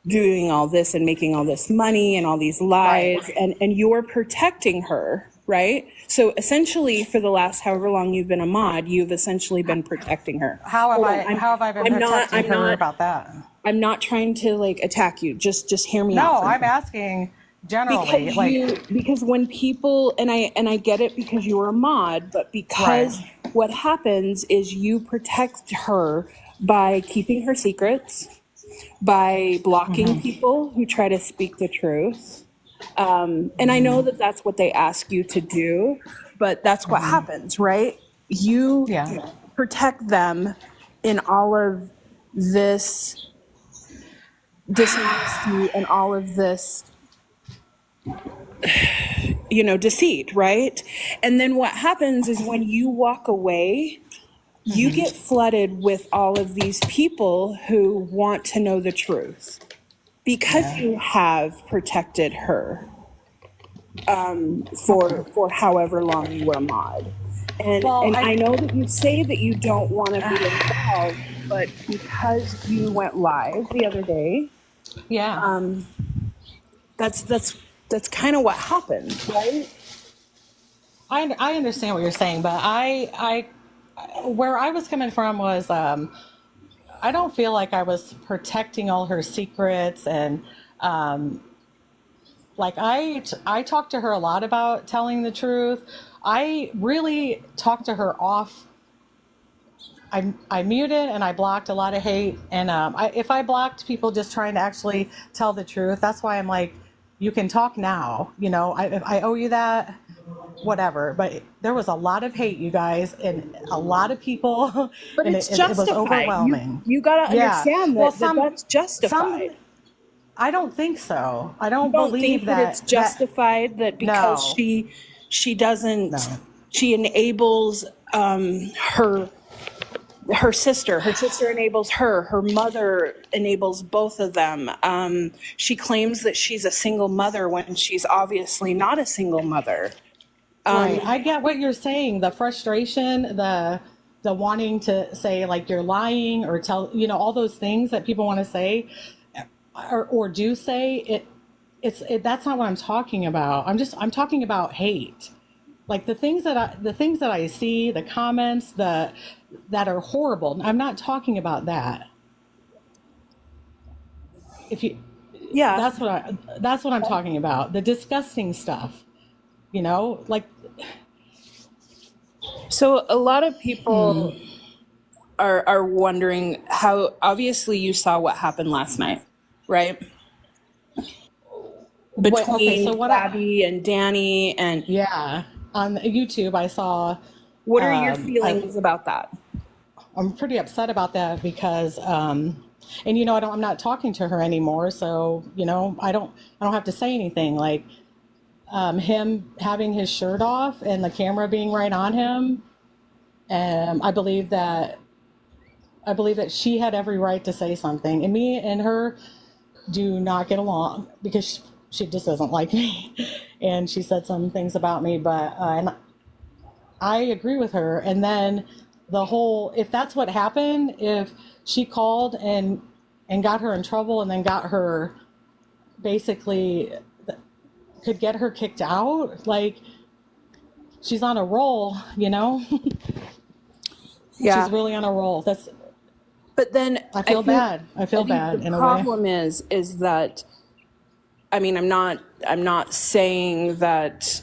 doing all this and making all this money and all these lies, and you're protecting her. Right? So essentially for the last however long you've been a mod, you've essentially been protecting her. How have I been protecting her about that? I'm not trying to like attack you. Just hear me out. No, I'm asking generally. Because when people and I get it because you were a mod, but because what happens is you protect her by keeping her secrets, by blocking people who try to speak the truth. And I know that that's what they ask you to do, but that's what happens, right? You Yeah. protect them in all of this dishonesty and all of this, deceit, right? And then what happens is when you walk away, you get flooded with all of these people who want to know the truth because you have protected her for however long you were a mod. And Well, and I know that you say that you don't want to be involved, but because you went live the other day, yeah. that's kind of what happened, right? I understand what you're saying, but where I was coming from was I don't feel like I was protecting all her secrets, and like I talked to her a lot about telling the truth. I really talked to her off. I muted and I blocked a lot of hate, and if I blocked people just trying to actually tell the truth, that's why I'm like, you can talk now. I owe you that, whatever. But there was a lot of hate, you guys, and a lot of people, But and it's it was justified. overwhelming. You got to Yeah. understand Well, that that's some. justified. I don't think so. I You don't don't believe think that it's that. justified that because No, she doesn't no. she enables her sister enables her mother enables both of them. She claims that she's a single mother when she's obviously not a single mother. Right. I get what you're saying. The frustration, the wanting to say like you're lying or tell, all those things that people want to say or do say that's not what I'm talking about. I'm talking about hate. Like the things that I see, the comments, that are horrible. I'm not talking about that. If you Yeah. that's what I'm talking about. The disgusting stuff, like. So a lot of people are wondering how obviously you saw what happened last night, right? Okay, so Between what Gabi and Danny and yeah, on YouTube I saw. what are your I, feelings about that? I'm pretty upset about that because, and I'm not talking to her anymore, so I don't have to say anything. Like him having his shirt off and the camera being right on him, I believe that she had every right to say something, and me and her do not get along because she just doesn't like me, and she said some things about me, but and I agree with her. And then if that's what happened, if she called and got her in trouble and then got her basically could get her kicked out, like she's on a roll, Yeah. she's really on a roll. But then I feel bad. I feel think bad the in a way. problem is that I mean I'm not saying that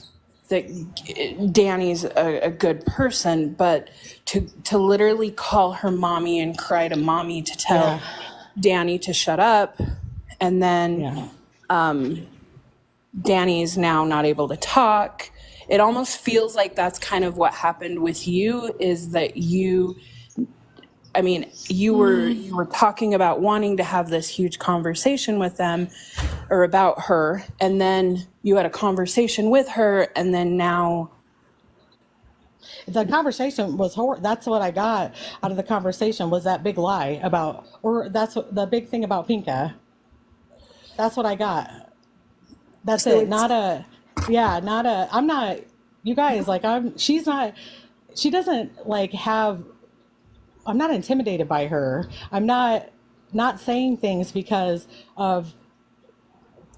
Danny's a good person, but to literally call her mommy and cry to mommy to tell Yeah. Danny to shut up, and then Yeah. Danny's now not able to talk. It almost feels like that's kind of what happened with you, is that you were talking about wanting to have this huge conversation with them or about her, and then you had a conversation with her, and then now The conversation was horrible. That's what I got out of the conversation, was that big lie about, or that's what the big thing about Pinka. That's what I got. That's so it. it's I'm not, you guys, like she doesn't like I'm not intimidated by her. I'm not saying things because of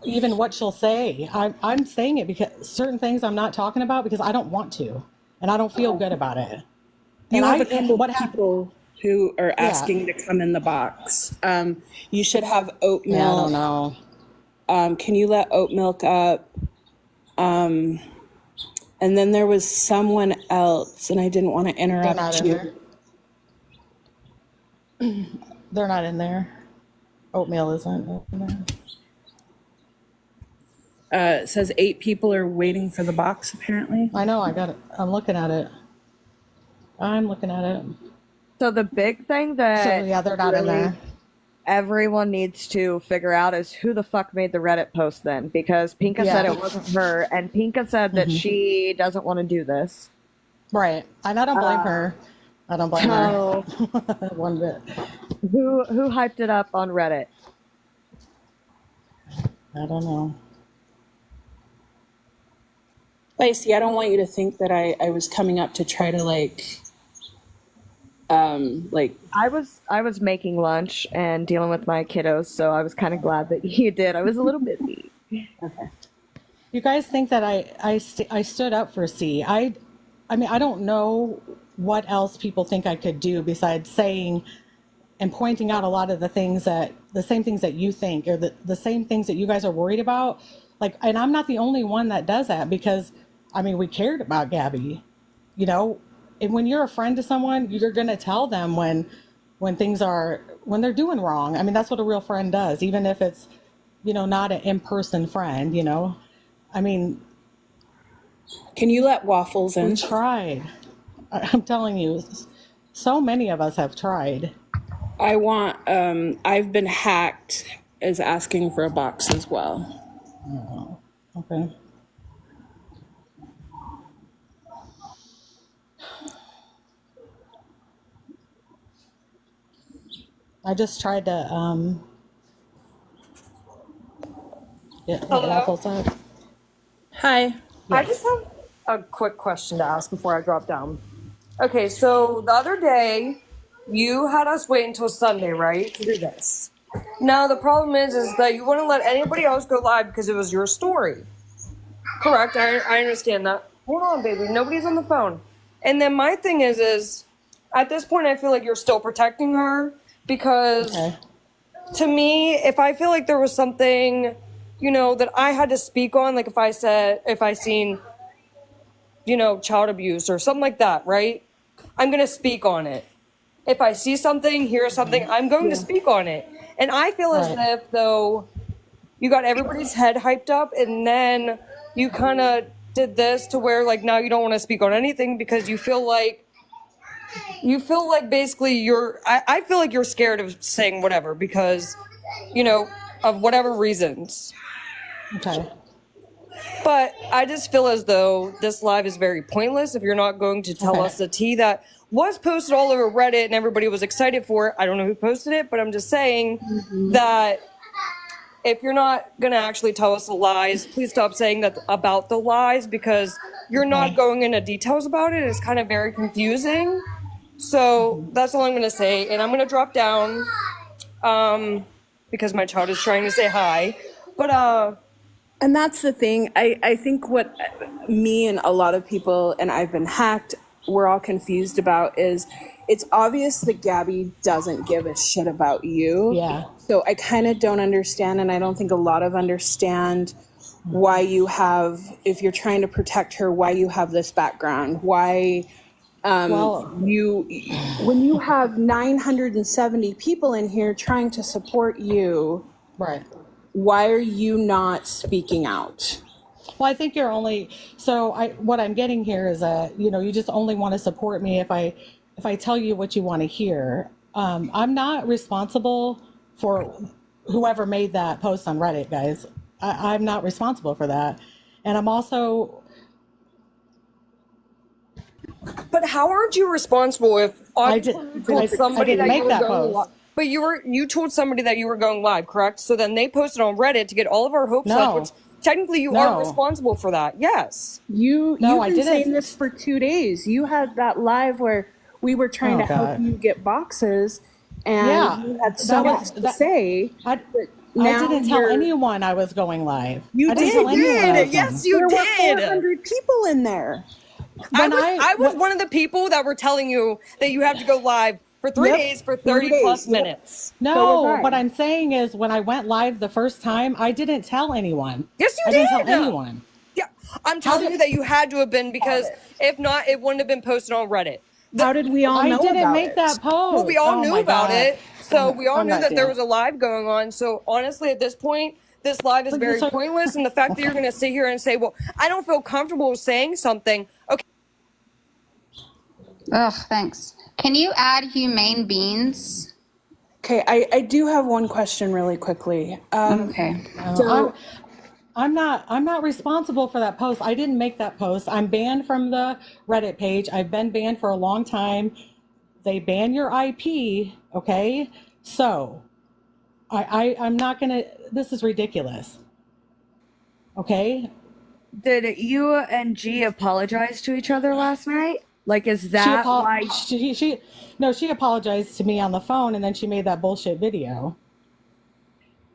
even what she'll say. I'm saying it because certain things I'm not talking about because I don't want to, and I don't feel good about it. you have a And couple what happened? people who are Yeah. asking to come in the box. You should have oat Yeah, I don't milk. know. Can you let oat milk up? And then there was someone else, and I didn't want to They're not interrupt in you. there. They're not in there. Oatmeal isn't in there. It says 8 people are waiting for the box, apparently. I know, I got it. I'm looking at it. So the big thing that So yeah, they're not in there. everyone needs to figure out is who the fuck made the Reddit post then, because Pinka said it wasn't her, and Pinka said that she doesn't want to do this. Right. And I don't blame her. I don't blame her. One bit. Who hyped it up on Reddit? I don't know. Lacey, I don't want you to think that I was coming up to try to I was making lunch and dealing with my kiddos, so I was kind of glad that you did. I was a little busy. okay. You guys think that I stood up for C. I mean, I don't know what else people think I could do besides saying and pointing out a lot of the same things that you think, or the same things that you guys are worried about. Like, and I'm not the only one that does that, because, I mean, we cared about Gabi, you know, and when you're a friend to someone, you're going to tell them when they're doing wrong. I mean, that's what a real friend does, even if it's, you know, not an in-person friend, you know, I mean, Can you let Waffles in? we tried. I'm telling you, so many of us have tried. I want, I've been hacked is asking for a box as well. Oh, okay. I just tried to get Waffles up. Hi. I just have a quick question to ask before I drop down. Okay, so the other day, you had us wait until Sunday, right, to do this. Now, the problem is that you wouldn't let anybody else go live because it was your story. Correct, I understand that. Hold on, baby, nobody's on the phone. And then my thing is at this point, I feel like you're still protecting her, because to me, if I feel like there was something, you know, that I had to speak on, like if I seen, you know, child abuse or something like that, right? I'm going to speak on it. If I see something, hear something, I'm going to speak on it. And I feel as if, though, you got everybody's head hyped up, and then you kind of did this to where, like, now you don't want to speak on anything because you feel like basically I feel like you're scared of saying whatever because, you know, of whatever reasons. Okay. But I just feel as though this live is very pointless if you're not going to tell us the tea that was posted all over Reddit and everybody was excited for it. I don't know who posted it, but I'm just saying that if you're not going to actually tell us the lies, please stop saying that about the lies, because you're not going into details about it. It's kind of very confusing. So that's all I'm going to say. And I'm going to drop down because my child is trying to say hi. But And that's the thing. I think what me and a lot of people, and I've been hacked, we're all confused about is it's obvious that Gabi doesn't give a shit about you. Yeah. So I kind of don't understand, and I don't think a lot of understand why you have, if you're trying to protect her, why you have this background. Why when you have 970 people in here trying to support you, Right. why are you not speaking out? Well, I think you're only, what I'm getting here is that, you know, you just only want to support me if I tell you what you want to hear. I'm not responsible for whoever made that post on Reddit, guys. I'm not responsible for that. And I'm also... But how aren't you responsible if I didn't make that post. But you told somebody that you were going live, correct? So then they posted on Reddit to get all of our hopes up, which technically you are responsible for that. Yes. You've been saying this for 2 days. You had that live where we were trying to help you get boxes, and you had so much to say. I didn't tell anyone I was going live. You did. Yes, you did. There were 400 people in there. I was one of the people that were telling you that you have to go live for 3 days for 30 plus minutes. No, what I'm saying is when I went live the first time, I didn't tell anyone. Yes, you did. I didn't tell anyone. Yeah, I'm telling you that you had to have been, because if not, it wouldn't have been posted on Reddit. How did we all know about it? I didn't make that post. Well, we all knew about it. So we all knew that there was a live going on. So honestly, at this point, this live is But very so- pointless, and the fact that you're going to sit here and say, well, I don't feel comfortable saying something. Okay. Ugh, thanks. Can you add humane beans? Okay, I do have one question really quickly. Okay. So I'm not responsible for that post. I didn't make that post. I'm banned from the Reddit page. I've been banned for a long time. They ban your IP, okay? So I'm not gonna, this is ridiculous. Okay? Did you and G apologize to each other last night? Like, is She, that apo- why? she apologized to me on the phone and then she made that bullshit video,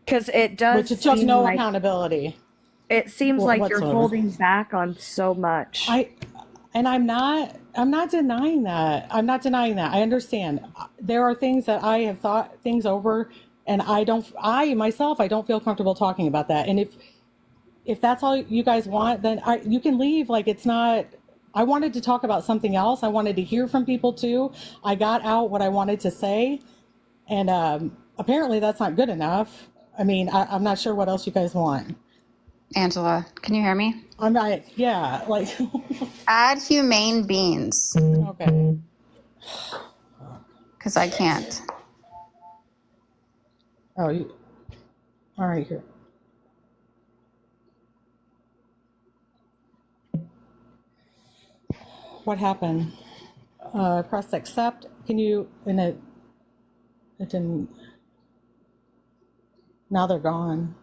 Because it does which took seem no like accountability it seems like you're whatsoever. holding back on so much. I'm not denying that. I'm not denying that. I understand. There are things that I have thought things over, and I myself don't feel comfortable talking about that. And if that's all you guys want, then you can leave. Like, it's not, I wanted to talk about something else. I wanted to hear from people too. I got out what I wanted to say, and apparently that's not good enough. I mean, I'm not sure what else you guys want. Angela, can you hear me? I'm not, yeah, like, Add humane beans, okay. because I can't. Oh, all right, here. What happened? Press accept. Can you, and it didn't, now they're gone.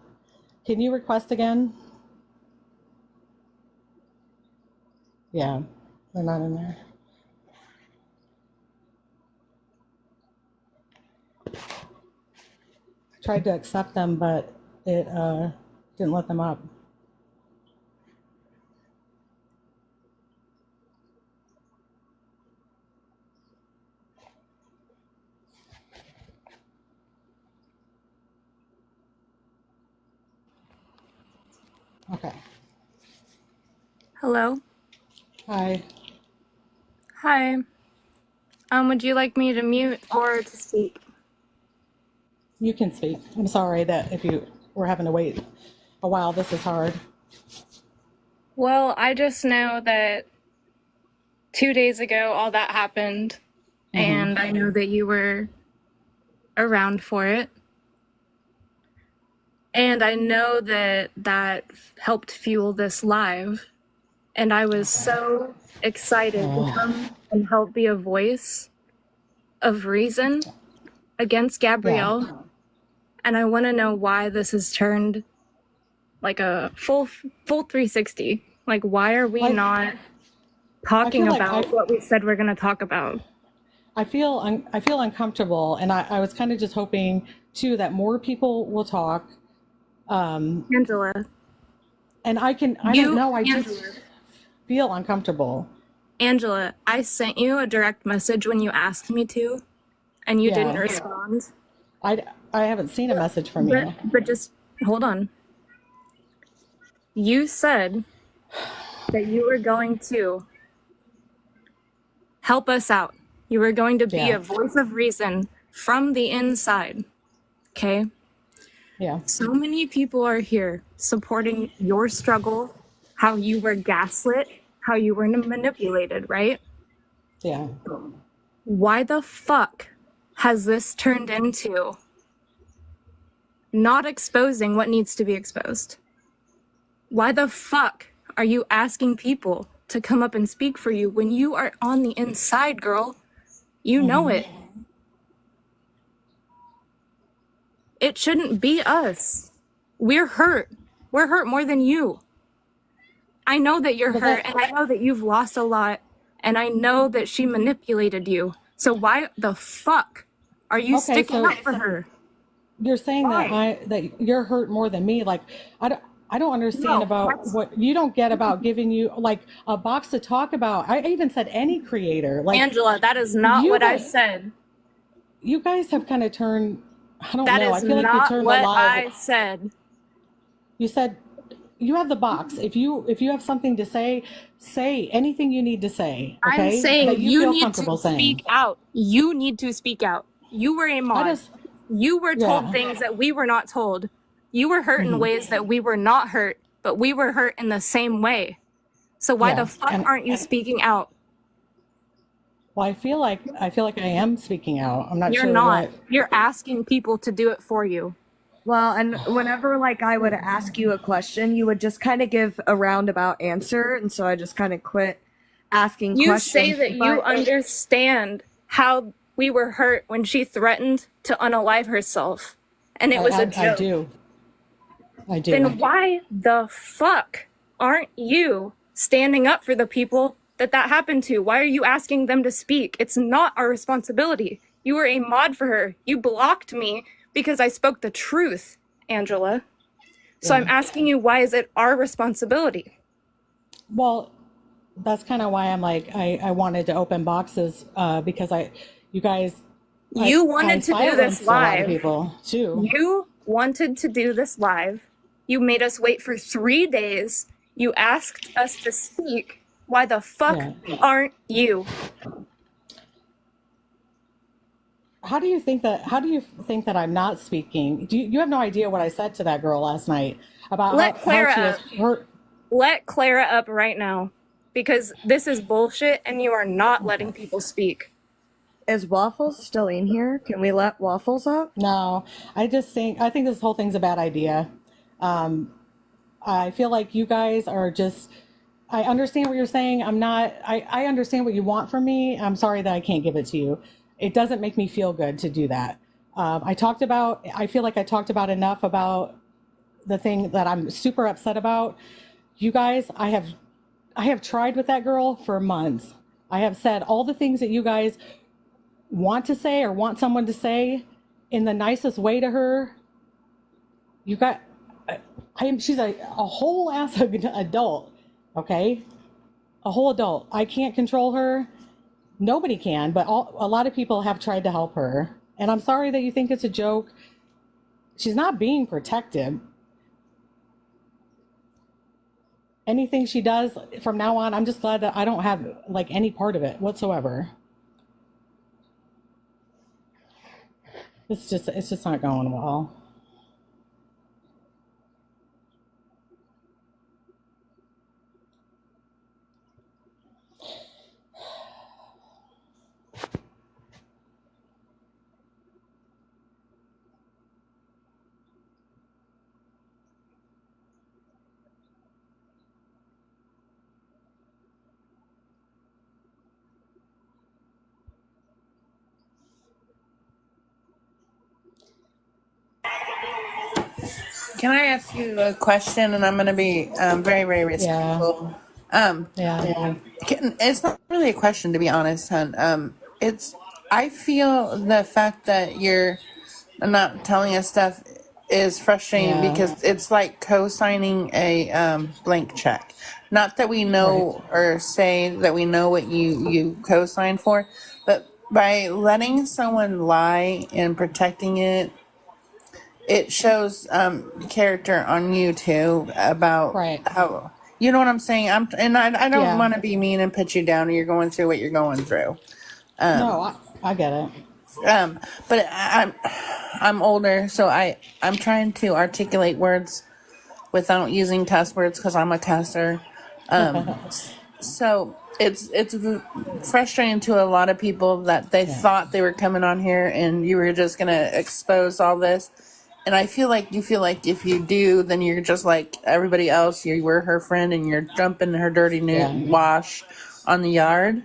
Can you request again? Yeah, they're not in there. I tried to accept them, but it didn't let them up. Okay. Hello. Hi. Hi. Would you like me to mute or to speak? You can speak. I'm sorry that if you were having to wait a while, this is hard. Well, I just know that 2 days ago all that happened, and I know that you were around for it. And I know that that helped fuel this live. And I was so excited to come and help be a voice of reason against Gabrielle. Yeah. And I want to know why this has turned like a full 360. Like, why are we not talking like about what we said we're going to talk about? I feel uncomfortable, and I was kind of just hoping too that more people will talk. Angela, And I don't know, I just feel uncomfortable. Angela, I sent you a direct message when you asked me to, and you didn't respond. I haven't seen a message from you. But just hold on. You said that you were going to help us out. You were going to be a voice of reason from the inside. Okay? Yeah. So many people are here supporting your struggle, how you were gaslit, how you were manipulated, right? Yeah. Why the fuck has this turned into not exposing what needs to be exposed? Why the fuck are you asking people to come up and speak for you when you are on the inside, girl? You know it. It shouldn't be us. We're hurt. We're hurt more than you. I know that you're hurt, and I know that you've lost a lot, and I know that she manipulated you. So why the fuck are you sticking up for her? You're saying that you're hurt more than me. Like, I don't understand about what you don't get about giving you like a box to talk about. I even said any creator. Like, Angela, that is not what I said. You guys have kind of turned, I don't That know. is I feel like you not turned what the live. I said. You said you have the box. If you have something to say anything you need to say. Okay? I'm saying that you feel need to comfortable saying. speak out. You need to speak out. You were a mod. You were told things that we were not told. You were hurt in ways that we were not hurt, but we were hurt in the same way. So why the fuck aren't you speaking out? Well, I feel like I am speaking out. I'm not You're sure not. what. You're asking people to do it for you. Well, and whenever like I would ask you a question, you would just kind of give a roundabout answer, and so I just kind of quit asking You questions. say that you But- understand how we were hurt when she threatened to unalive herself, and it was a joke. I do. Then why the fuck aren't you standing up for the people that happened to? Why are you asking them to speak? It's not our responsibility. You were a mod for her. You blocked me because I spoke the truth, Angela. So I'm asking you, why is it our responsibility? Well, that's kind of why I'm like, I wanted to open boxes because you guys. You wanted to do this silenced a lot of live. people too. You wanted to do this live. You made us wait for 3 days. You asked us to speak. Why the fuck aren't you? How do you think that I'm not speaking? You have no idea what I said to that girl last night about Let Clara how she up. was hurt. Let Clara up right now, because this is bullshit and you are not letting people speak. Is Waffles still in here? Can we let Waffles up? No, I think this whole thing's a bad idea. I feel like you guys are just. I understand what you're saying. I understand what you want from me. I'm sorry that I can't give it to you. It doesn't make me feel good to do that. I feel like I talked about enough about the thing that I'm super upset about. You guys, I have tried with that girl for months. I have said all the things that you guys want to say or want someone to say in the nicest way to her. She's a whole ass adult. Okay, a whole adult. I can't control her. Nobody can, but a lot of people have tried to help her. And I'm sorry that you think it's a joke. She's not being protected. Anything she does from now on, I'm just glad that I don't have like any part of it whatsoever. It's just not going well. Can I ask you a question? And I'm going to be very, very respectful. It's not really a question, to be honest, hon. I feel the fact that you're not telling us stuff is frustrating because it's like co-signing a blank check. Not that we know or say that we know what you co-sign for, but by letting someone lie and protecting it, it shows character on you too about how, you know what I'm saying. I don't want to be mean and put you down. You're going through what you're going through. No, I get it. But I'm older, so I'm trying to articulate words without using cuss words because I'm a cusser. So it's frustrating to a lot of people that they thought they were coming on here and you were just gonna expose all this. And I feel like you feel like if you do, then you're just like everybody else. You were her friend and you're dumping her dirty wash on the yard.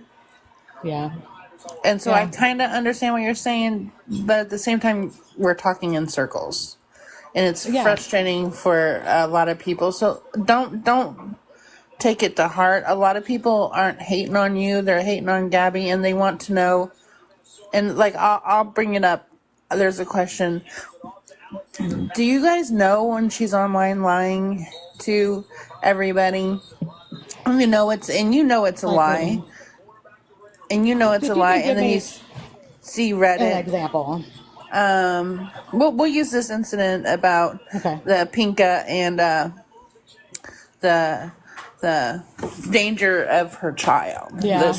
Yeah. And so I kind of understand what you're saying, but at the same time, we're talking in circles. And it's frustrating for a lot of people. So don't take it to heart. A lot of people aren't hating on you. They're hating on Gabi and they want to know. And like, I'll bring it up. There's a question. Do you guys know when she's online lying to everybody? You know it's a lie. And you know it's a lie. And then you see Reddit. An example. We'll use this incident about the Pinka and the danger of her child. Yeah.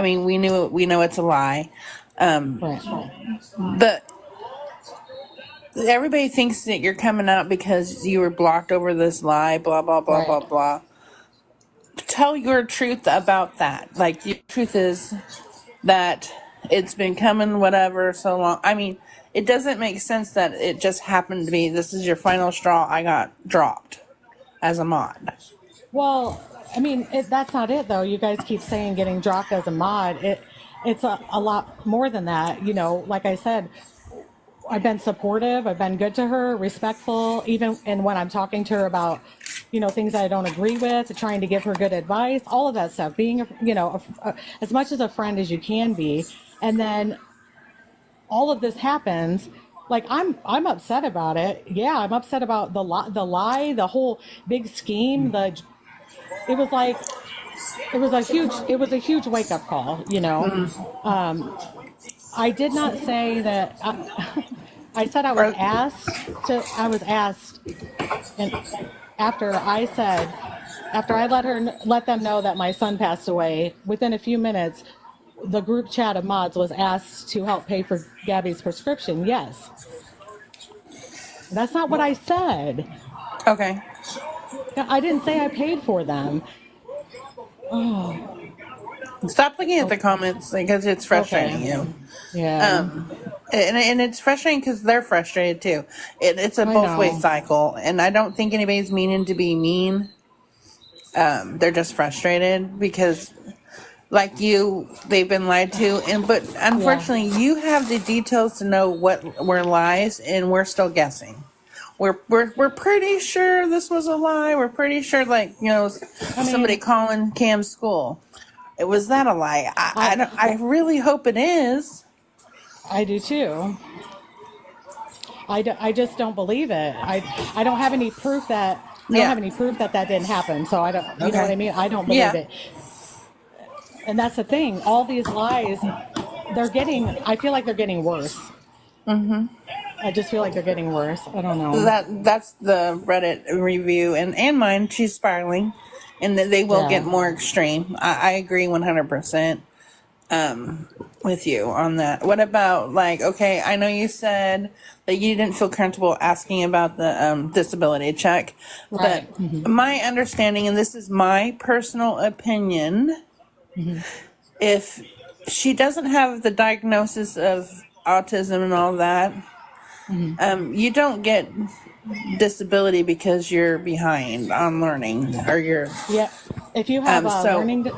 We know it's a lie. But everybody thinks that you're coming out because you were blocked over this lie, blah, blah, blah, blah, Right. blah. Tell your truth about that. Like, your truth is that it's been coming, whatever, so long. I mean, it doesn't make sense that it just happened to be, this is your final straw, I got dropped as a mod. Well, I mean, that's not it though. You guys keep saying getting dropped as a mod. It's a lot more than that. You know, like I said, I've been supportive. I've been good to her, respectful, even and when I'm talking to her about, you know, things that I don't agree with, trying to give her good advice, all of that stuff. Being, as much as a friend as you can be, and then all of this happens. Like I'm upset about it. Yeah, I'm upset about the lie, the whole big scheme. It was like it was a huge wake up call. You know, I did not say that. I said I was asked, and after I let them know that my son passed away, within a few minutes, the group chat of mods was asked to help pay for Gabby's prescription. Yes. That's not what I said. Okay. I didn't say I paid for them. Oh. Stop looking at the comments because it's frustrating you. Yeah. And it's frustrating because they're frustrated too. It's a both way cycle, and I don't think anybody's meaning to be mean. They're just frustrated because, like you, they've been lied to, but unfortunately, you have the details to know what were lies, and we're still guessing. We're pretty sure this was a lie. We're pretty sure, somebody calling Cam's school. Was that a lie? I really hope it is. I do too. I just don't believe it. I don't have any proof that that didn't happen. So I don't. You know what I mean? I don't believe it. And that's the thing. All these lies, I feel like they're getting worse. Mm-hmm. I just feel like they're getting worse. I don't know. That's the Reddit review and mine. She's spiraling, and they will get more extreme. I agree 100% with you on that. What about okay? I know you said that you didn't feel comfortable asking about the disability check, right. But my understanding, and this is my personal opinion, if she doesn't have the diagnosis of autism and all that. You don't get disability because you're behind on learning, or you're If you have learning,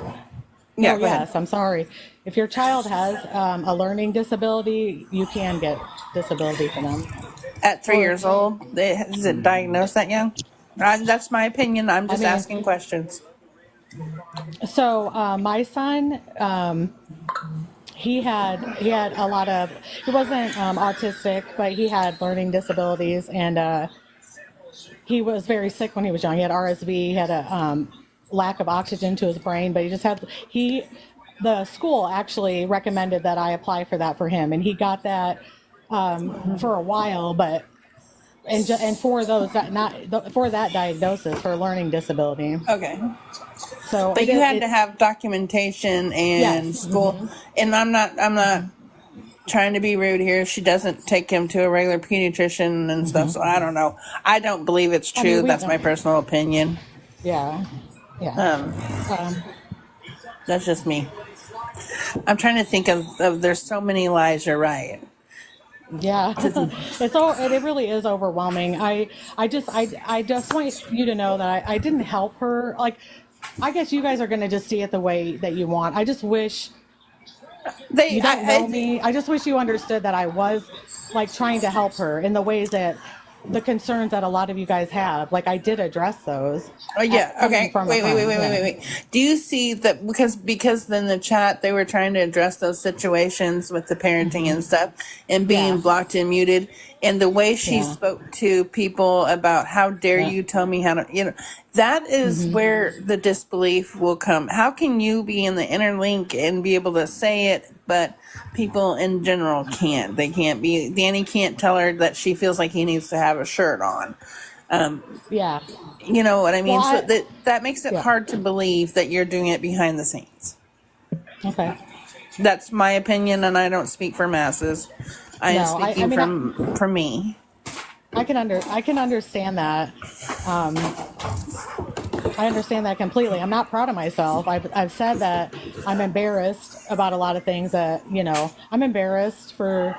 yes, I'm sorry. If your child has a learning disability, you can get disability for them. At 3 years old, is it diagnosed that young? That's my opinion. I'm just asking questions. So my son. He had a lot of, he wasn't autistic, but he had learning disabilities, and he was very sick when he was young. He had RSV, he had a lack of oxygen to his brain, but the school actually recommended that I apply for that for him, and he got that for a while, but and for that diagnosis for learning disability. Okay. So, but you had to have documentation and school, and I'm not trying to be rude here. She doesn't take him to a regular pediatrician and stuff, so I don't know. I don't believe it's true. That's my personal opinion. Yeah. That's just me. I'm trying to think of there's so many lies. You're right. Yeah, it really is overwhelming. I just want you to know that I didn't help her. Like, I guess you guys are going to just see it the way that you want. I just wish you don't know me. I just wish you understood that I was trying to help her in the ways that the concerns that a lot of you guys have. Like, I did address those. Oh yeah. Okay. Wait. Do you see that because in the chat they were trying to address those situations with the parenting and stuff and being blocked and muted, and the way she spoke to people about how dare you tell me how to, that is where the disbelief will come. How can you be in the inner link and be able to say it, but people in general can't? They can't be. Danny can't tell her that she feels like he needs to have a shirt on. You know what I mean? Well, so that makes it hard to believe that you're doing it behind the scenes. Okay. That's my opinion, and I don't speak for masses. I am speaking from me. I can understand that. I understand that completely. I'm not proud of myself. I've said that I'm embarrassed about a lot of things that, I'm embarrassed for.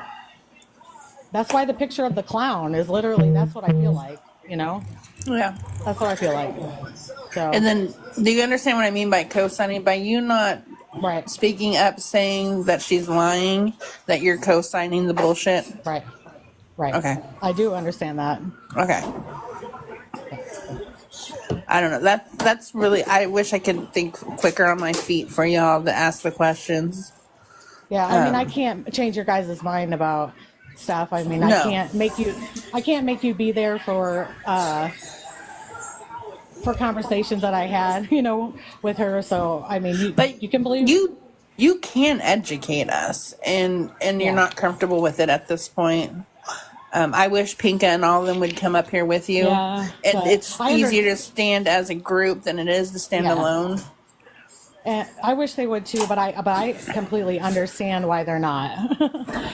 That's why the picture of the clown is literally, that's what I feel like, Yeah. That's what I feel like. And So, then, do you understand what I mean by co-signing? By you not right, speaking up, saying that she's lying, that you're co-signing the bullshit. right, right. Okay. I do understand that. Okay. I don't know. That's really. I wish I could think quicker on my feet for y'all to ask the questions. Yeah, I mean, I can't change your guys' mind about stuff. I mean, No. I can't make you be there for conversations that I had, with her. So, I mean, But you can believe, you can educate us, and you're yeah, not comfortable with it at this point. I wish Pinka and all of them would come up here with you. yeah, And but it's easier to stand as a group than it is to stand yeah. alone. And I wish they would too, but I completely understand why they're not.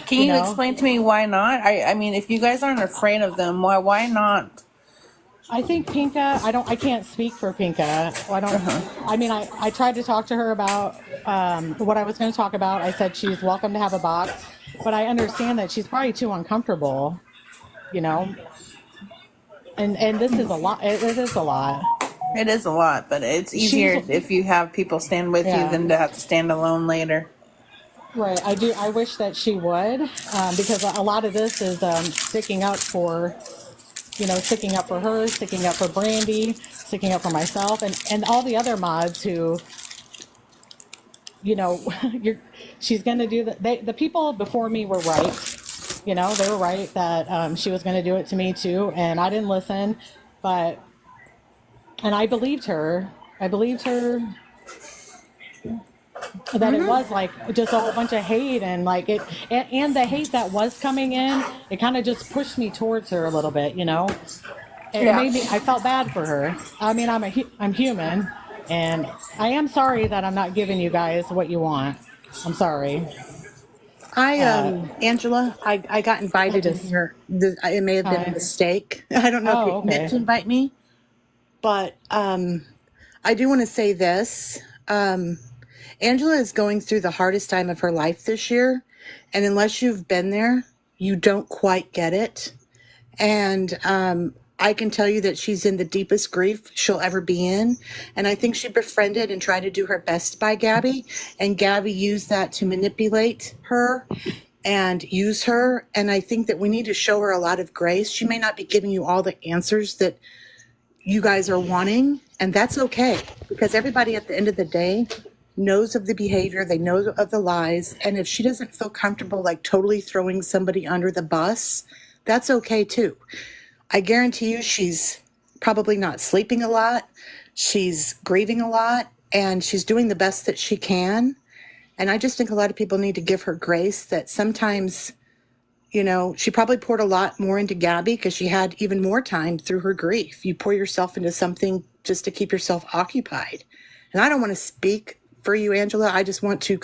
Can you explain to me why not? I mean, if you guys aren't afraid of them, why not? I think Pinka, I can't speak for Pinka. I mean, I tried to talk to her about what I was going to talk about. I said she's welcome to have a box, but I understand that she's probably too uncomfortable, and this is a lot. It is a lot. It is a lot, but it's easier if you have people stand with you than to have to stand alone later. Right. I do. I wish that she would, because a lot of this is sticking up for, sticking up for her, sticking up for Brandy, sticking up for myself, and all the other mods who, she's going to do that. The people before me were right. They were right that she was going to do it to me too, and I didn't listen, and I believed her. I believed her that it was like just a whole bunch of hate and and the hate that was coming in, it kind of just pushed me towards her a little bit, It made me, I felt bad for her. I mean, I'm human, and I am sorry that I'm not giving you guys what you want. I'm sorry. Angela, I got invited in here. It may have been a mistake. I don't know if you meant to invite me, but I do want to say this. Angela is going through the hardest time of her life this year, and unless you've been there, you don't quite get it. And I can tell you that she's in the deepest grief she'll ever be in. And I think she befriended and tried to do her best by Gabi, and Gabi used that to manipulate her and use her. And I think that we need to show her a lot of grace. She may not be giving you all the answers that you guys are wanting, and that's okay, because everybody at the end of the day knows of the behavior, they know of the lies, and if she doesn't feel comfortable totally throwing somebody under the bus, that's okay too. I guarantee you she's probably not sleeping a lot, she's grieving a lot, and she's doing the best that she can. And I just think a lot of people need to give her grace that sometimes, she probably poured a lot more into Gabi because she had even more time through her grief. You pour yourself into something just to keep yourself occupied. And I don't want to speak for you, Angela. I just want to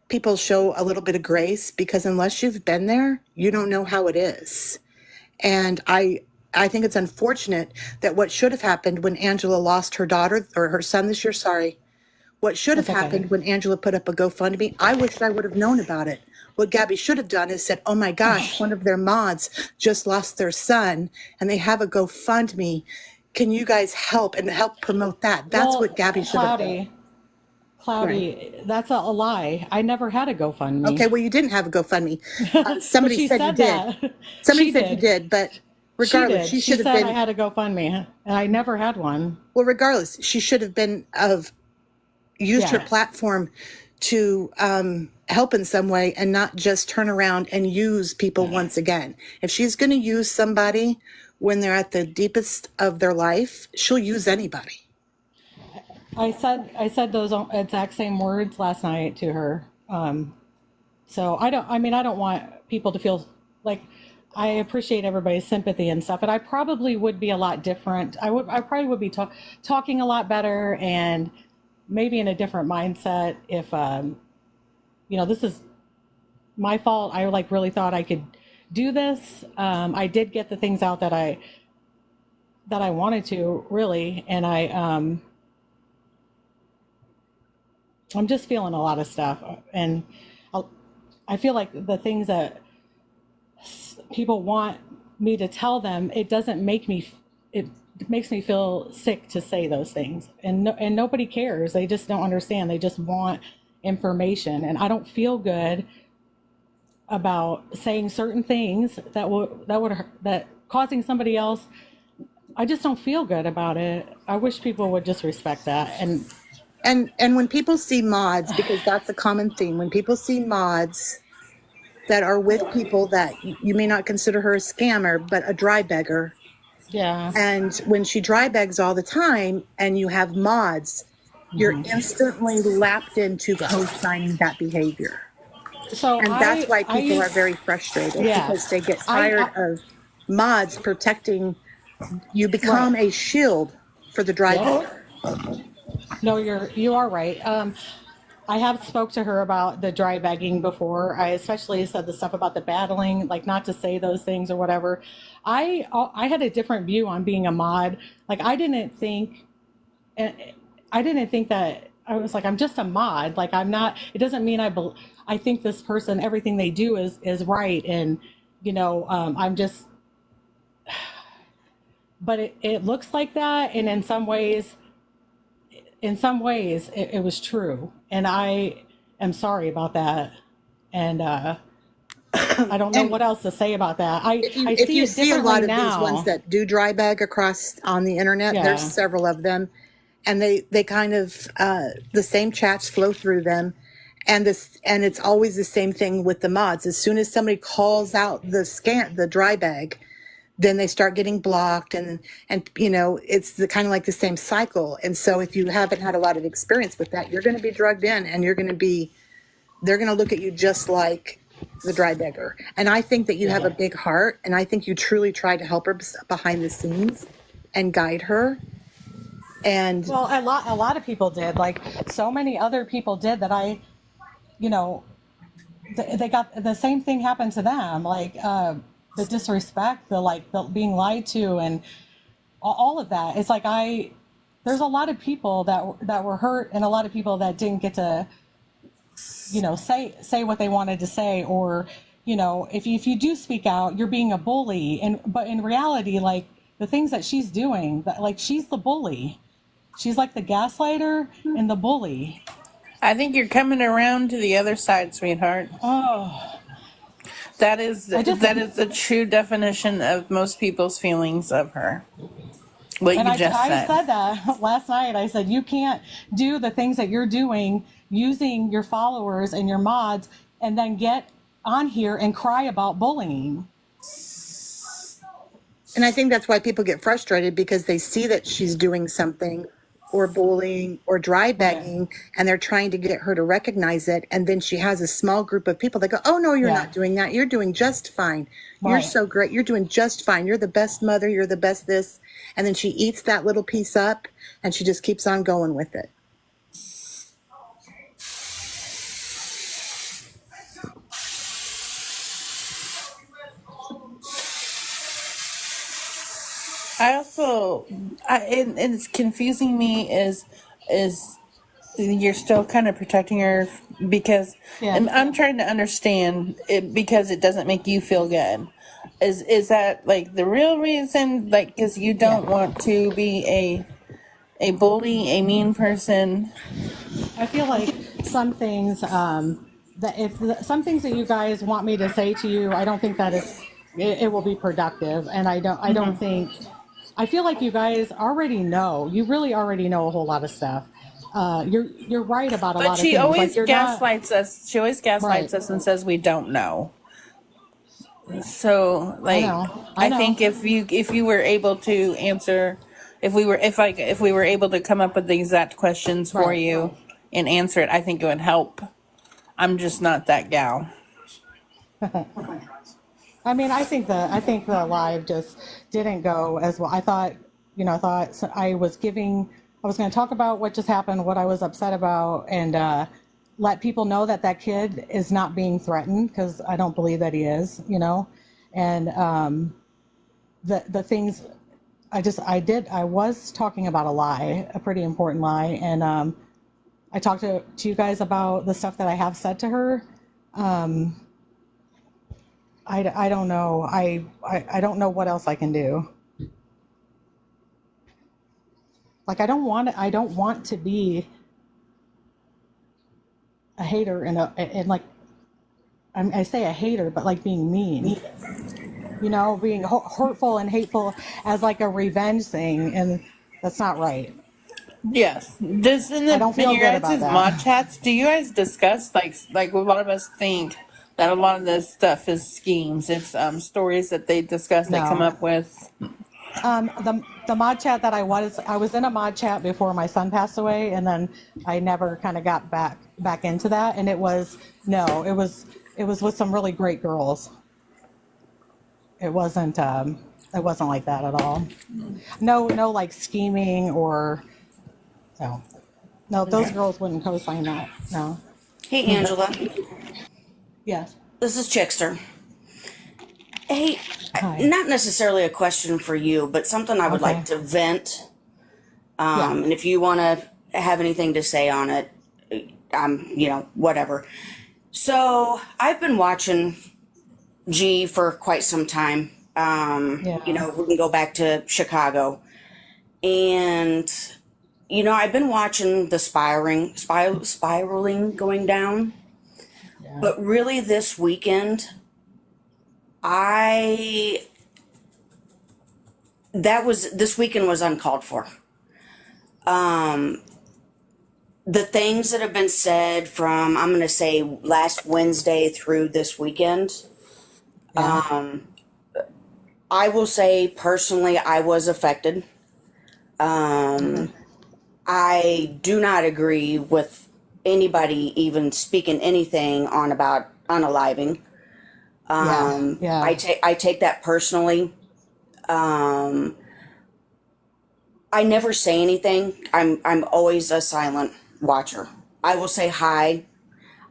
people show a little bit of grace, because unless you've been there, you don't know how it is. And I think it's unfortunate that what should have happened when Angela lost her daughter or her son this year, what should have happened when Angela put up a GoFundMe, I wish I would have known about it. What Gabi should have done is said, oh my gosh, one of their mods just lost their son and they have a GoFundMe. Can you guys help promote that? That's what Gabi should have done. Cloudy, right. That's a lie. I never had a GoFundMe. Okay, well, you didn't have a GoFundMe. Somebody said you did. Somebody said you did, but regardless, she should have been. I had a GoFundMe, and I never had one. Well, regardless, she should have been used her platform to help in some way, and not just turn around and use people once again. If she's going to use somebody when they're at the deepest of their life, she'll use anybody. I said those exact same words last night to her. So I don't want people to feel like, I appreciate everybody's sympathy and stuff, but I probably would be a lot different. I probably would be talking a lot better and maybe in a different mindset if, this is my fault. I really thought I could do this. I did get the things out that I wanted to, really, and I'm just feeling a lot of stuff, and I feel like the things that people want me to tell them, it makes me feel sick to say those things, and nobody cares. They just don't understand. They just want information, and I don't feel good about saying certain things that causing somebody else. I just don't feel good about it. I wish people would just respect that. And when people see mods, because that's a common theme, when people see mods that are with people that you may not consider her a scammer, but a dry beggar. Yeah. And when she dry begs all the time and you have mods, you're instantly lapped into co-signing that behavior. So and that's why people are very frustrated, because they get tired of mods protecting. You become a shield for the dry beggar. No, you are right. I have spoke to her about the dry begging before. I especially said the stuff about the battling, like not to say those things or whatever. I had a different view on being a mod. Like I didn't think that I was like, I'm just a mod. Like I'm not. It doesn't mean I think this person, everything they do is right, and I'm just. But it looks like that, and in some ways it was true, and I am sorry about that, and I don't know what else to say about that. If you see a lot of these ones that do dry bag across on the internet, there's several of them, and they kind of the same chats flow through them, and it's always the same thing with the mods. As soon as somebody calls out the dry bag, then they start getting blocked, and it's kind of like the same cycle. And so if you haven't had a lot of experience with that, you're going to be drugged in, and they're going to look at you just like the dry beggar. And I think that you have a big heart, and I think you truly try to help her behind the scenes and guide her. And well, a lot of people did, like so many other people did that they got the same thing happened to them, like the disrespect, the being lied to, and all of that. It's like there's a lot of people that were hurt, and a lot of people that didn't get to say what they wanted to say, or if you do speak out, you're being a bully. But in reality, like the things that she's doing, like she's the bully. She's like the gaslighter and the bully. I think you're coming around to the other side, sweetheart. Oh. That is the true definition of most people's feelings of her. What you just said. I said that last night. I said, you can't do the things that you're doing using your followers and your mods and then get on here and cry about bullying. And I think that's why people get frustrated, because they see that she's doing something, or bullying or dry begging, and they're trying to get her to recognize it. And then she has a small group of people that go, oh no, you're not doing that. You're doing just fine. You're so great. You're doing just fine. You're the best mother. You're the best this. And then she eats that little piece up, and she just keeps on going with it. And it's confusing me is you're still kind of protecting her, because I'm trying to understand it, because it doesn't make you feel good. Is that like the real reason? Like, because you don't want to be a bully, a mean person? I feel like some things some things that you guys want me to say to you, I don't think that it will be productive, and I don't think. I feel like you guys already know. You really already know a whole lot of stuff. You're right about a lot of things. But she always gaslights us. She always gaslights us and says we don't know. So, like, I think if you were able to answer, if we were able to come up with the exact questions for you and answer it, I think it would help. I'm just not that gal. I mean, I think the live just didn't go as well. I thought I was going to talk about what just happened, what I was upset about, and let people know that kid is not being threatened, because I don't believe that he is, and the things I was talking about a lie, a pretty important lie, and I talked to you guys about the stuff that I have said to her. I don't know. I don't know what else I can do. Like I don't want to be a hater and like I say a hater, but like being mean. You know, being hurtful and hateful as like a revenge thing, and that's not right. Yes. Does I don't in feel your good about guys' mod that. chats, do you guys discuss like a lot of us think that a lot of this stuff is schemes? It's stories that they discuss, they come No. up with. The mod chat that I was in a mod chat before my son passed away, and then I never kind of got back into that. And it was with some really great girls. It wasn't like that at all. No like scheming or no. Those Okay. girls wouldn't co-sign that. No. Hey, Angela. Yes. This is Chickster. Hey, Hi. not necessarily a question for you, but something I would like Okay. to vent. Yeah. And if you want to have anything to say on it, whatever. So I've been watching G for quite some time. Yeah. We can go back to Chicago. And, I've been watching the spiraling going down. Yeah. But really this weekend, this weekend was uncalled for. The things that have been said from, I'm going to say last Wednesday through this weekend, Yeah. I will say personally, I was affected. Okay. I do not agree with anybody even speaking anything on about unaliving. Yeah. Yeah. I take that personally. I never say anything. I'm always a silent watcher. I will say hi.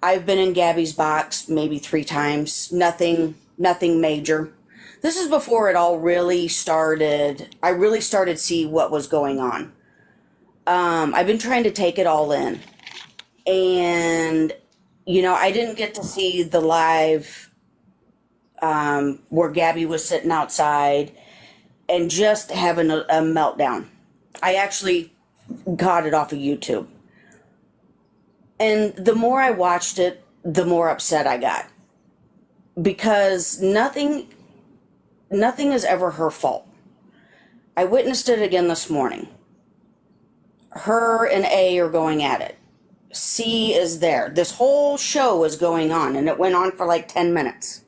I've been in Gabby's box maybe 3 times. Nothing major. This is before it all really started. I really started to see what was going on. I've been trying to take it all in. And I didn't get to see the live where Gabby was sitting outside and just having a meltdown. I actually got it off of YouTube. And the more I watched it, the more upset I got. Because nothing is ever her fault. I witnessed it again this morning. Her and A are going at it. C is there. This whole show is going on, and it went on for like 10 minutes.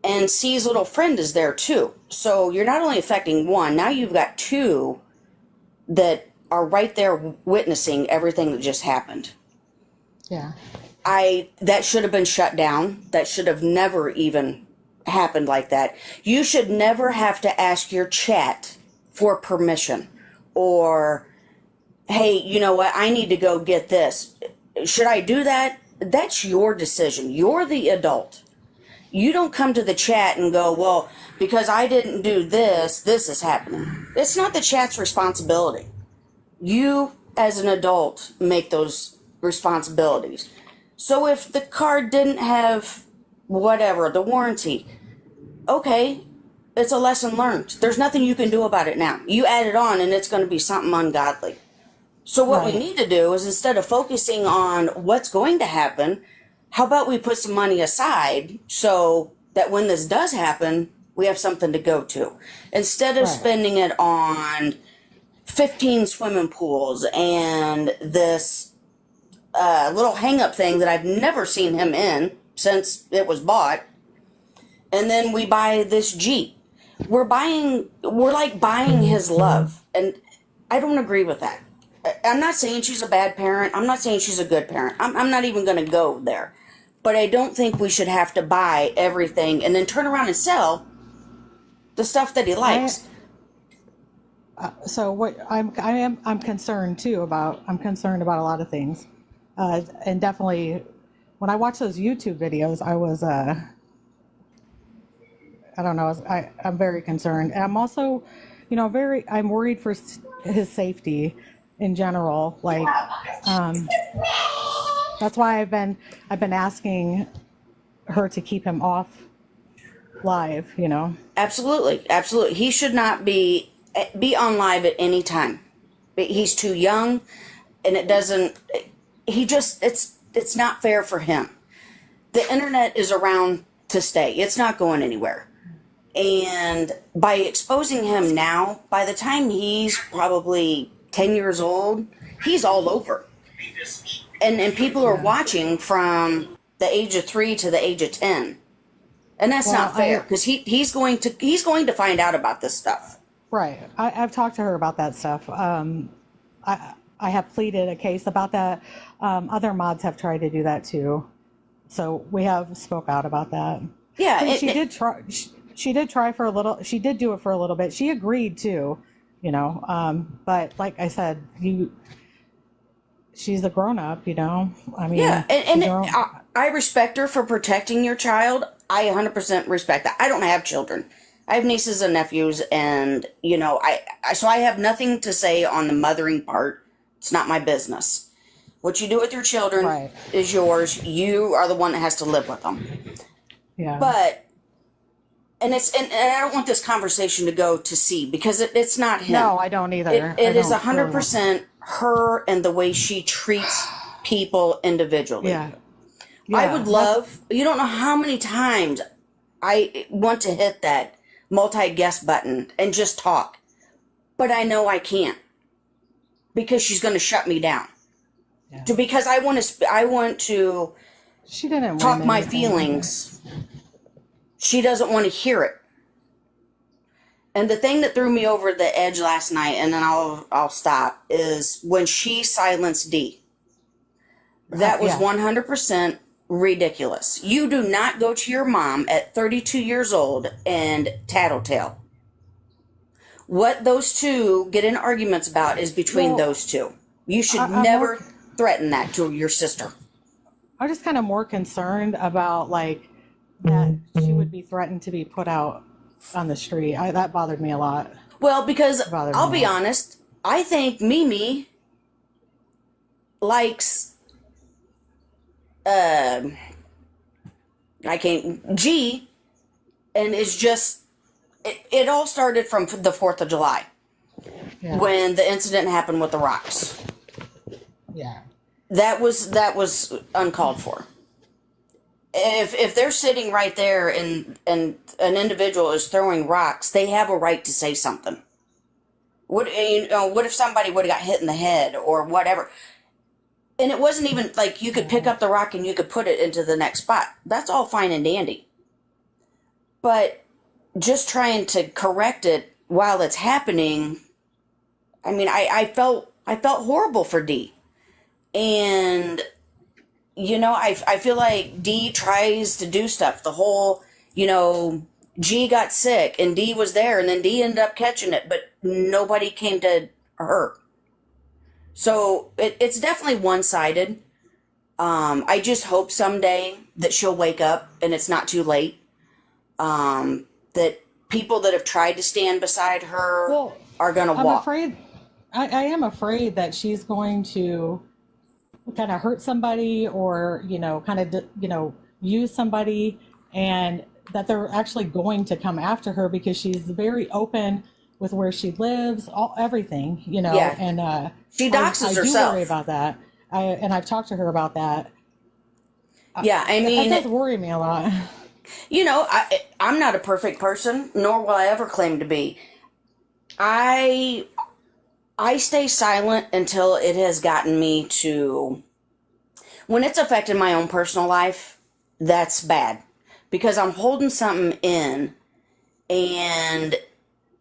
And C's little friend is there too. So you're not only affecting one, now you've got 2 that are right there witnessing everything that just happened. Yeah. That should have been shut down. That should have never even happened like that. You should never have to ask your chat for permission or, hey, you know what? I need to go get this. Should I do that? That's your decision. You're the adult. You don't come to the chat and go, well, because I didn't do this, this is happening. It's not the chat's responsibility. You, as an adult, make those responsibilities. So if the car didn't have whatever, the warranty, okay, it's a lesson learned. There's nothing you can do about it now. You add it on and it's going to be something ungodly. So what we need to do is instead of focusing on what's going to happen, how about we put some money aside so that when this does happen, we have something to go to. Instead of spending it on 15 swimming pools and this little hang-up thing that I've never seen him in since it was bought. And then we buy this Jeep. We're like buying his love. And I don't agree with that. I'm not saying she's a bad parent. I'm not saying she's a good parent. I'm not even going to go there. But I don't think we should have to buy everything and then turn around and sell the stuff that he likes. So what I'm concerned too about. I'm concerned about a lot of things, and definitely when I watch those YouTube videos, I was I don't know. I'm very concerned. And I'm also, I'm worried for his safety in general. Like, that's why I've been asking her to keep him off live, Absolutely, absolutely. He should not be on live at any time. He's too young, and it doesn't. It's not fair for him. The internet is around to stay. It's not going anywhere. And by exposing him now, by the time he's probably 10 years old, he's all over. And people are watching from the age of 3 to the age of 10. And that's not fair, because he's going to find out about this stuff. Right. I've talked to her about that stuff. I have pleaded a case about that. Other mods have tried to do that too. So we have spoke out about that. Yeah. She did try. She did try for a little. She did do it for a little bit. She agreed too, but like I said, she's a grown up, I mean, yeah. And I respect her for protecting your child. I 100% respect that. I don't have children. I have nieces and nephews, and so I have nothing to say on the mothering part. It's not my business. What you do with your children is yours. You are the one that has to live with them. Yeah. But and I don't want this conversation to go to C, because it's not him. No, I don't either. It is 100% her and the way she treats people individually. Yeah. I would love, you don't know how many times I want to hit that multi-guest button and just talk. But I know I can't, because she's going to shut me down. Yeah. Because I want to she didn't talk my feelings. She doesn't want to hear it. And the thing that threw me over the edge last night, and then I'll stop, is when she silenced D. That was 100% ridiculous. You do not go to your mom at 32 years old and tattletale. What those two get in arguments about is between those two. You should never threaten that to your sister. I'm just kind of more concerned about that she would be threatened to be put out on the street. That bothered me a lot. Well, because I'll be honest, I think Mimi likes G, and is just it all started from the 4th of July when the incident happened with the rocks. Yeah. That was uncalled for. If they're sitting right there and an individual is throwing rocks, they have a right to say something. What if somebody would have got hit in the head or whatever? And it wasn't even like you could pick up the rock and you could put it into the next spot. That's all fine and dandy. But just trying to correct it while it's happening, I mean, I felt horrible for D. And I feel like D tries to do stuff. The whole, G got sick and D was there, and then D ended up catching it, but nobody came to her. So it's definitely one-sided. I just hope someday that she'll wake up and it's not too late. That people that have tried to stand beside her are going to walk. I am afraid that she's going to kind of hurt somebody or, use somebody, and that they're actually going to come after her because she's very open with where she lives, everything, and she doxes herself. I do worry about that. I've talked to her about that. Yeah, I mean, that does worry me a lot. I'm not a perfect person, nor will I ever claim to be. I stay silent until it has gotten me to, when it's affected my own personal life, that's bad. Because I'm holding something in, and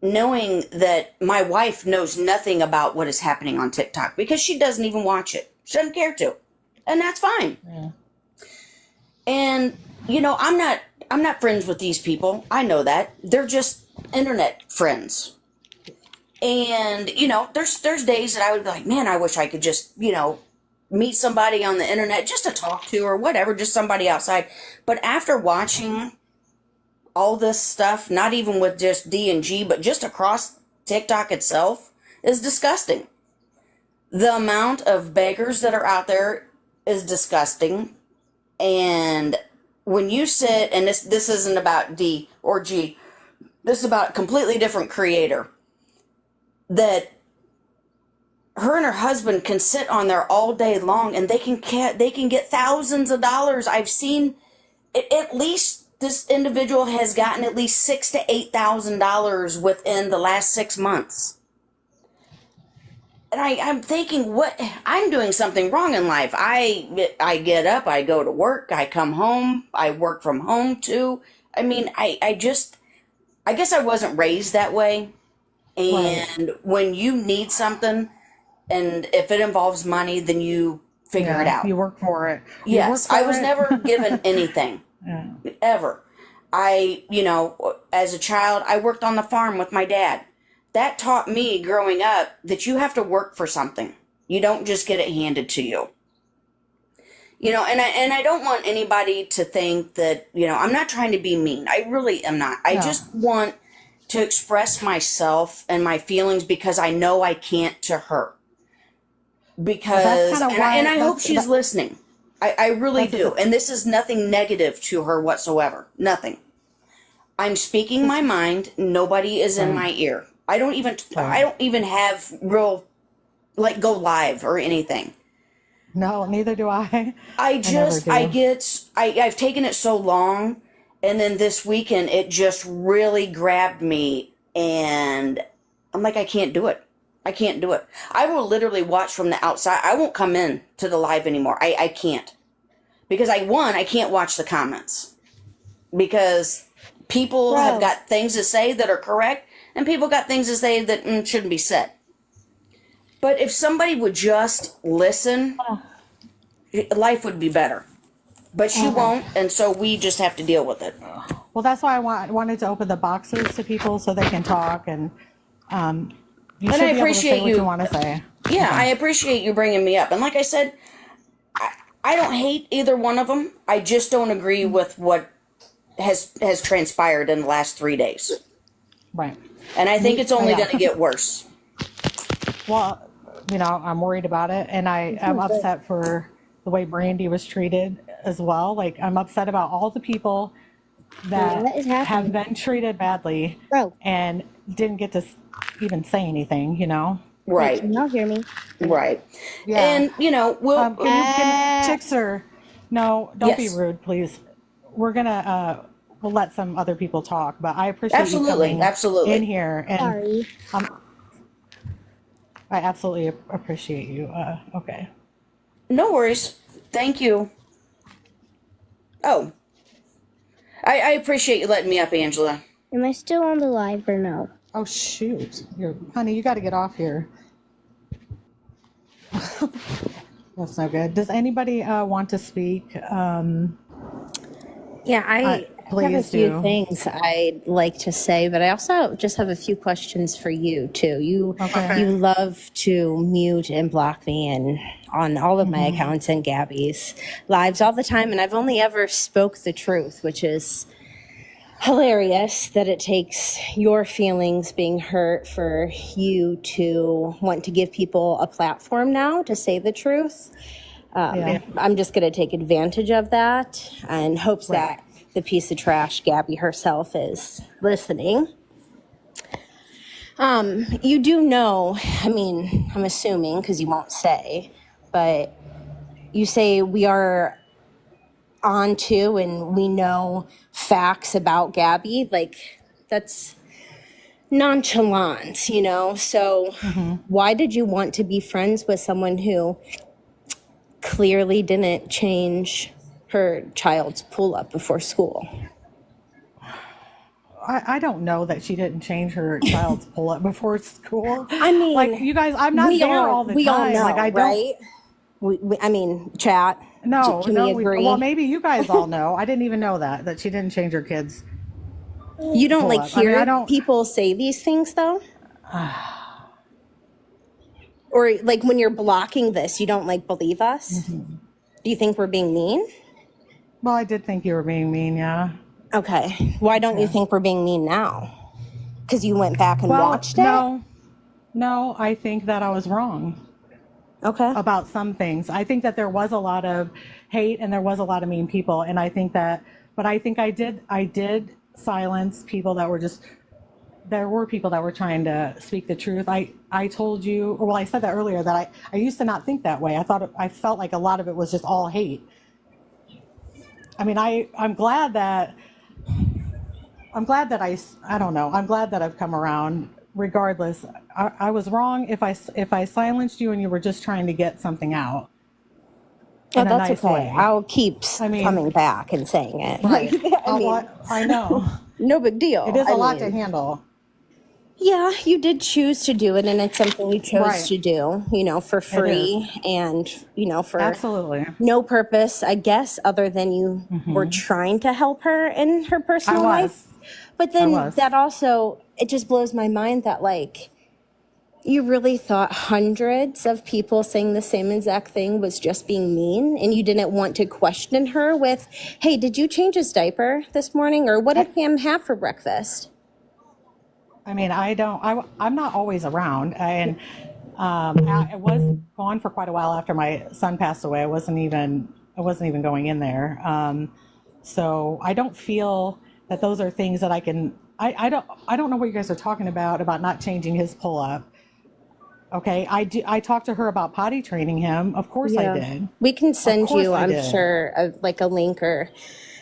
knowing that my wife knows nothing about what is happening on TikTok because she doesn't even watch it. She doesn't care to. And that's fine. Yeah. And, I'm not friends with these people. I know that. They're just internet friends. And, there's days that I would be like, man, I wish I could just, meet somebody on the internet just to talk to or whatever, just somebody outside. But after watching all this stuff, not even with just D&G, but just across TikTok itself, is disgusting. The amount of beggars that are out there is disgusting. And when you sit, and this isn't about D or G, this is about a completely different creator, that her and her husband can sit on there all day long and they can get thousands of dollars. I've seen at least this individual has gotten at least $6,000 to $8,000 within the last 6 months. And I'm thinking, what? I'm doing something wrong in life. I get up, I go to work, I come home, I work from home too. I mean, I guess I wasn't raised that way. And when you need something, and if it involves money, then you figure it out. You work for it. Yes, I was never given anything, ever. As a child, I worked on the farm with my dad. That taught me growing up that you have to work for something. You don't just get it handed to you. And I don't want anybody to think that, I'm not trying to be mean. I really am not. I just want to express myself and my feelings because I know I can't to her. Because, and I hope she's listening. I really do. And this is nothing negative to her whatsoever. Nothing. I'm speaking my mind. Nobody is in my ear. I don't even have real, go live or anything. No, neither do I. I've taken it so long, and then this weekend it just really grabbed me, and I'm like, I can't do it. I can't do it. I will literally watch from the outside. I won't come in to the live anymore. I can't. Because I can't watch the comments. Because people have got things to say that are correct, and people got things to say that shouldn't be said. But if somebody would just listen, life would be better. But she won't, and so we just have to deal with it. Well, that's why I wanted to open the boxes to people so they can talk, and you should I be appreciate able to say what you want to say. Yeah, I appreciate you bringing me up. And like I said, I don't hate either one of them. I just don't agree with what has transpired in the last 3 days. Right. And I think it's only going to get worse. Well, I'm worried about it, and I am upset for the way Brandy was treated as well. Like, I'm upset about all the people that have been treated badly and didn't get to even say anything, Right. Wait, can y'all hear me? Right. Yeah. And, Chixer, no, don't be rude, please. We're going to, we'll let some other people talk, but I appreciate you coming in here. And, Sorry. I absolutely appreciate you. Okay. No worries. Thank you. Oh. I appreciate you letting me up, Angela. Am I still on the live or no? Oh, shoot. Honey, you got to get off here. That's no good. Does anybody want to speak? Yeah, I have a few do. things I'd like to say, but I also just have a few questions for you too. You love to mute and block me and on all of my accounts and Gabby's lives all the time, and I've only ever spoke the truth, which is hilarious that it takes your feelings being hurt for you to want to give people a platform now to say the truth. I'm just going to take advantage of that and hopes that the piece of trash, Gabi herself, is listening. You do know, I'm assuming because you won't say, but you say we are on to and we know facts about Gabi. Like, that's nonchalant, So why did you want to be friends with someone who clearly didn't change her child's pull-up before school? I don't know that she didn't change her child's pull-up before school. Like, you guys, I'm not there all the time. We all know, I don't, right? Chat. No, can we agree? Well, maybe you guys all know. I didn't even know that she didn't change her kids. You don't hear people say these things though? Or when you're blocking this, you don't believe us? Do you think we're being mean? Well, I did think you were being mean, yeah. Okay. Why don't you think we're being mean now? Because you went back and watched it? No, I think that I was wrong. Okay. About some things. I think that there was a lot of hate and there was a lot of mean people. And I think that, but I think I did silence people that were just, there were people that were trying to speak the truth. I told you, or well, I said that earlier, that I used to not think that way. I felt like a lot of it was just all hate. I mean, I'm glad that I don't know. I'm glad that I've come around. Regardless, I was wrong if I silenced you and you were just trying to get something out. Oh, that's okay. I'll keep coming back and saying it. Right. I know. No big deal. It is a lot to handle. Yeah, you did choose to do it, and it's something you chose to do, for free and, for absolutely no purpose, I guess, other than you were trying to help her in her personal life. But then that also, it just blows my mind that, like, you really thought hundreds of people saying the same exact thing was just being mean, and you didn't want to question her with, hey, did you change his diaper this morning? Or what did Pam have for breakfast? I mean, I'm not always around. And I was gone for quite a while after my son passed away. I wasn't even going in there. So I don't feel that those are things that I don't know what you guys are talking about not changing his pull-up. Okay, I talked to her about potty training him. Of course I did. We can send you, I'm sure, a link or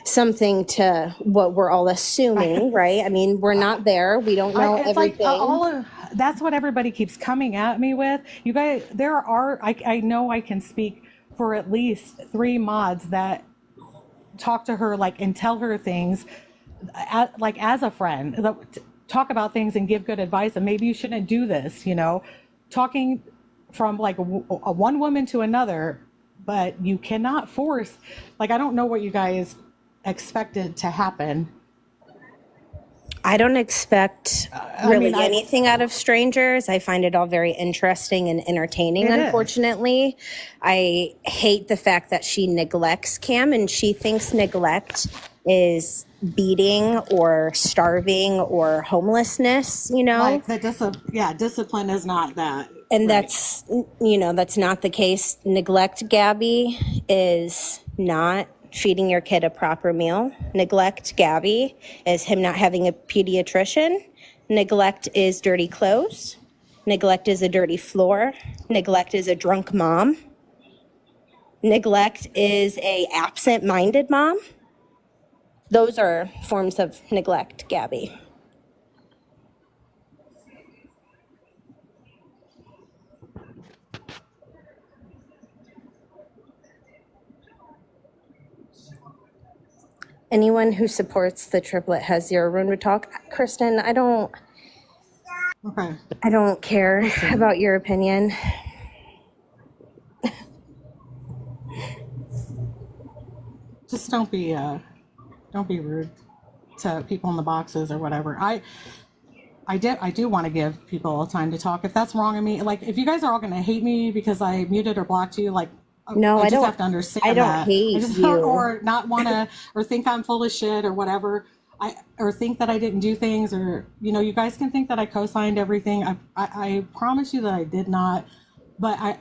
something to what we're all assuming, right? I mean, we're not there. We don't know everything. Like that's what everybody keeps coming at me with. You guys, I know I can speak for at least 3 mods that talk to her and tell her things as a friend, talk about things and give good advice, and maybe you shouldn't do this, talking from one woman to another, but you cannot force, I don't know what you guys expected to happen. I don't expect anything out of strangers. I find it all very interesting and entertaining, unfortunately. I hate the fact that she neglects Cam, and she thinks neglect is beating or starving or homelessness, discipline is not that. And that's not the case. Neglect, Gabi, is not feeding your kid a proper meal. Neglect, Gabi, is him not having a pediatrician. Neglect is dirty clothes. Neglect is a dirty floor. Neglect is a drunk mom. Neglect is a absent-minded mom. Those are forms of neglect, Gabi. Anyone who supports the triplet has 0 room to talk. Kristen, I don't care about your opinion. Just don't be rude to people in the boxes or whatever. I do want to give people time to talk. If that's wrong of me, if you guys are all going to hate me because I muted or blocked you, no, I just have to understand. I don't hate you, or not want to, or think I'm full of shit or whatever. Or think that I didn't do things, or you guys can think that I co-signed everything. I promise you that I did not. But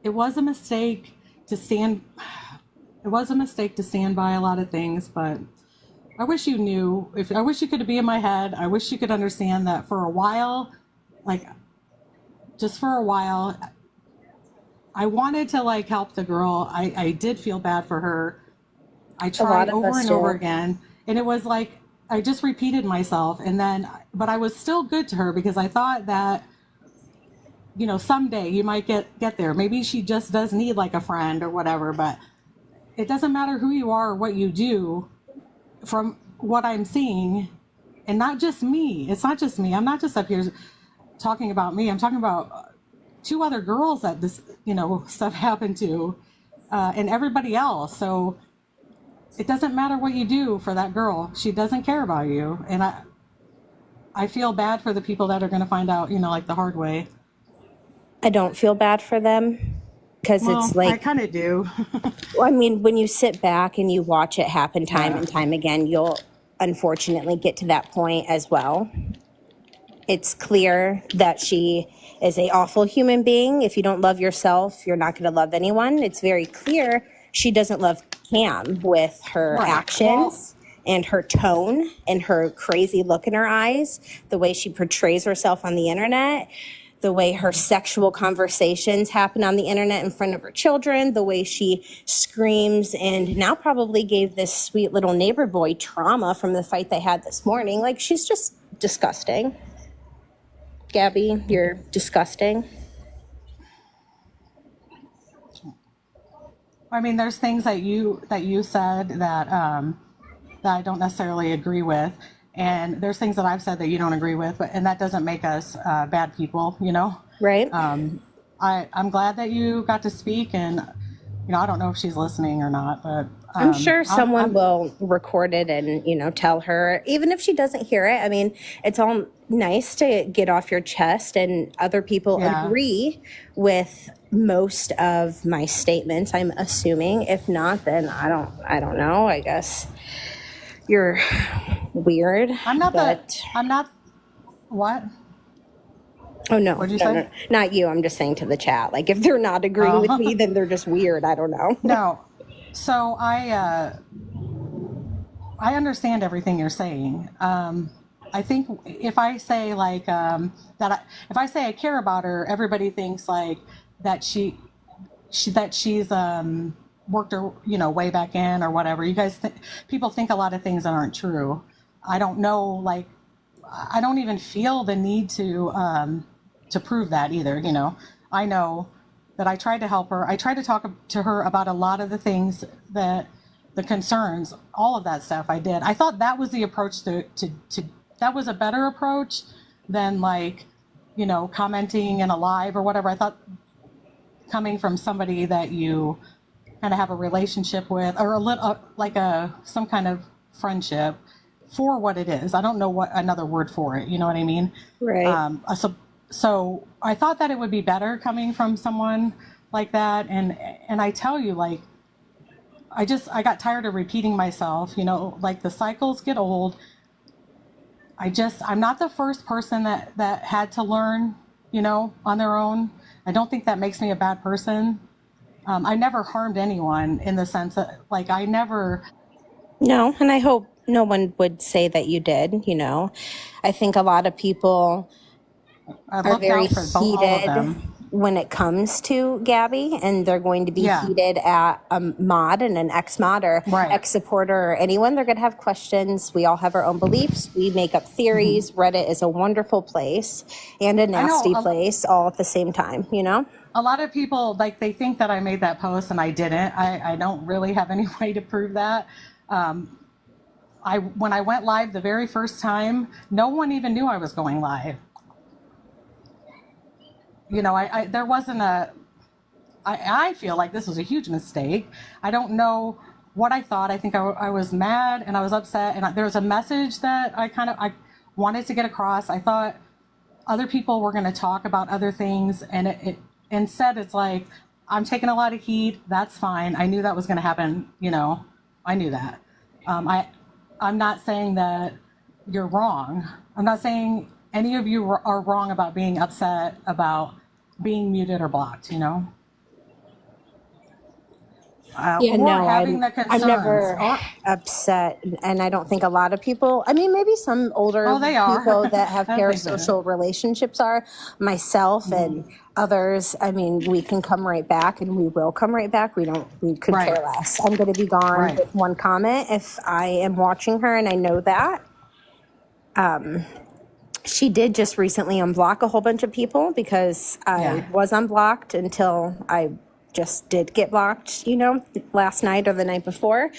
it was a mistake to stand. It was a mistake to stand by a lot of things, but I wish you knew. I wish you could be in my head. I wish you could understand that for a while, just for a while, I wanted to help the girl. I did feel bad for her. I tried over and over again, and it was I just repeated myself. And then, but I was still good to her because I thought that, someday you might get there. Maybe she just does need a friend or whatever. But it doesn't matter who you are or what you do. From what I'm seeing, and not just me. It's not just me. I'm not just up here talking about me. I'm talking about 2 other girls that this, stuff happened to, and everybody else. So it doesn't matter what you do for that girl. She doesn't care about you. And I feel bad for the people that are going to find out, the hard way. I don't feel bad for them. Because it's I kind of do. I mean, when you sit back and you watch it happen time and time again, you'll unfortunately get to that point as well. It's clear that she is a awful human being. If you don't love yourself, you're not going to love anyone. It's very clear she doesn't love Cam with her actions and her tone and her crazy look in her eyes, the way she portrays herself on the internet, the way her sexual conversations happen on the internet in front of her children, the way she screams and now probably gave this sweet little neighbor boy trauma from the fight they had this morning. Like, she's just disgusting. Gabi, you're disgusting. I mean, there's things that you said that that I don't necessarily agree with, and there's things that I've said that you don't agree with, and that doesn't make us bad people, you know. Right. I'm glad that you got to speak, and I don't know if she's listening or not, but I'm sure someone will record it and, tell her, even if she doesn't hear it. I mean, it's all nice to get off your chest, and other people agree with most of my statements, I'm assuming. If not, then I don't know. I guess you're weird. I'm not what? Oh, no. What'd you say? No, not you. I'm just saying to the chat. Like, if they're not agreeing with me, then they're just weird. I don't know. No. So I understand everything you're saying. I think if I say like if I say I care about her, everybody thinks like that she's worked her way back in or whatever. You guys people think a lot of things that aren't true. I don't know, like I don't even feel the need to prove that either. I know that I tried to help her. I tried to talk to her about a lot of the things the concerns, all of that stuff I did. I thought that was the approach to that was a better approach than like, commenting in a live or whatever. I thought coming from somebody that you kind of have a relationship with or a little like some kind of friendship for what it is. I don't know what another word for it. You know what I mean? Right. So I thought that it would be better coming from someone like that. And I tell you, like, I got tired of repeating myself, like the cycles get old. I'm not the first person that had to learn, on their own. I don't think that makes me a bad person. I never harmed anyone in the sense that like I never. No, and I hope no one would say that you did, I think a lot of people are very heated when it comes to Gabi, and they're going to be heated at a mod and an ex-mod or ex-supporter or anyone. They're going to have questions. We all have our own beliefs. We make up theories. Reddit is a wonderful place and a nasty place all at the same time, A lot of people, like, they think that I made that post and I didn't. I don't really have any way to prove that. When I went live the very first time, no one even knew I was going live. There wasn't I feel like this was a huge mistake. I don't know what I thought. I think I was mad and I was upset, and there was a message that I wanted to get across. I thought other people were going to talk about other things, and it instead it's like, I'm taking a lot of heat. That's fine. I knew that was going to happen. I knew that. I'm not saying that you're wrong. I'm not saying any of you are wrong about being upset about being muted or blocked, I'm concerns. never upset, and I don't think a lot of people, I mean, maybe some older people that have parasocial relationships are, myself and others. I mean, we can come right back, and we will come right back. We could care less. I'm going to be gone with one comment if I am watching her, and I know that. She did just recently unblock a whole bunch of people because I was unblocked until I just did get blocked, last night or the night before.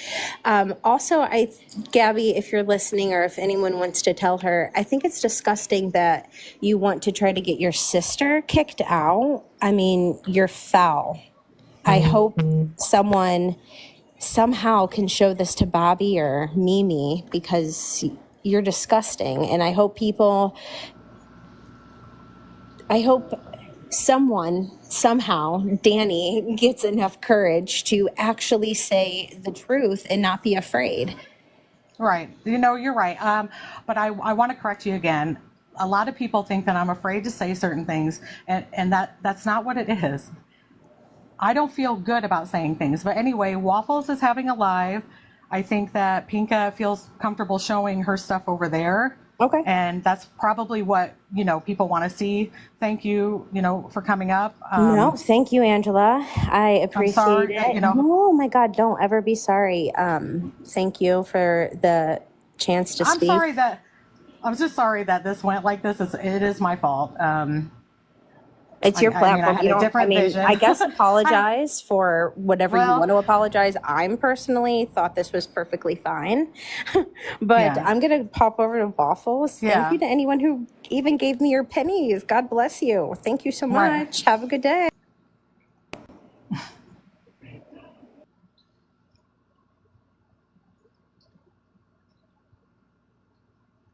Also, Gabi, if you're listening or if anyone wants to tell her, I think it's disgusting that you want to try to get your sister kicked out. I mean, you're foul. I hope someone somehow can show this to Bobby or Mimi, because you're disgusting. And I hope someone, somehow, Danny gets enough courage to actually say the truth and not be afraid. Right. You know, you're right. But I want to correct you again. A lot of people think that I'm afraid to say certain things, and that's not what it is. I don't feel good about saying things. But anyway, Waffles is having a live. I think that Pinka feels comfortable showing her stuff over there. Okay. And that's probably what, people want to see. Thank you, for coming up. No, thank you, Angela. I appreciate sorry, it. Oh my God, don't ever be sorry. Thank you for the chance to speak. I'm just sorry that this went like this. It is my fault. It's your platform. I had a different vision. I guess apologize for whatever you want to apologize. I'm personally thought this was perfectly fine. But I'm going to pop over to Waffles. Thank you to anyone who even gave me your pennies. God bless you. Thank you so much. Right. Have a good day.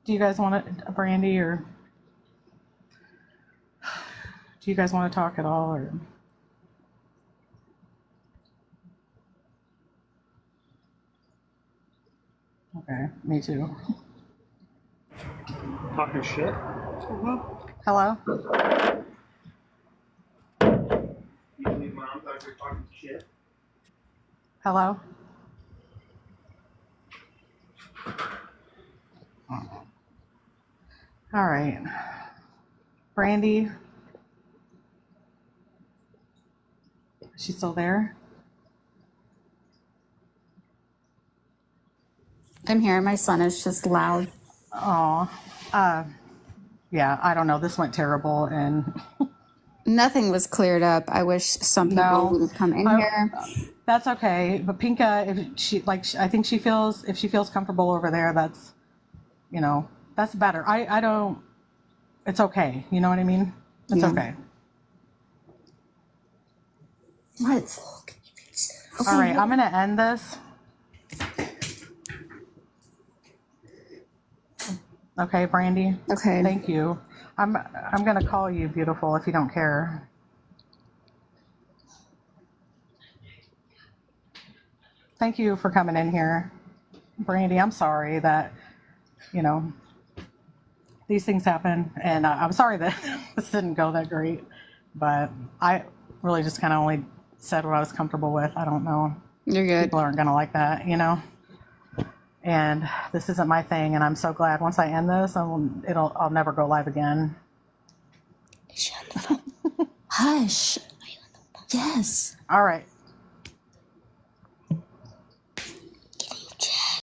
Do you guys want a Brandy, or do you guys want to talk at all? Or okay, me too. Talking shit? Hello? Usually when I'm talking shit. Hello? All right. Brandy? Is she still there? I'm here. My son is just loud. Oh, yeah, I don't know. This went terrible, and Nothing was cleared up. I wish some people would have come in here. That's okay. But Pinka, if she I think if she feels comfortable over there, that's, that's better. I don't. It's okay. You know what I mean? It's okay. What? Okay. All right, I'm gonna end this. Okay, Brandy. Okay. Thank you. I'm gonna call you beautiful if you don't care. Thank you for coming in here, Brandy. I'm sorry that, these things happen, and I'm sorry that this didn't go that great, but I really just kind of only said what I was comfortable with. I don't know. You're good. People aren't gonna like that, And this isn't my thing, and I'm so glad once I end this, I'll never go live again. Shut the fuck. Hush. Yes. All right.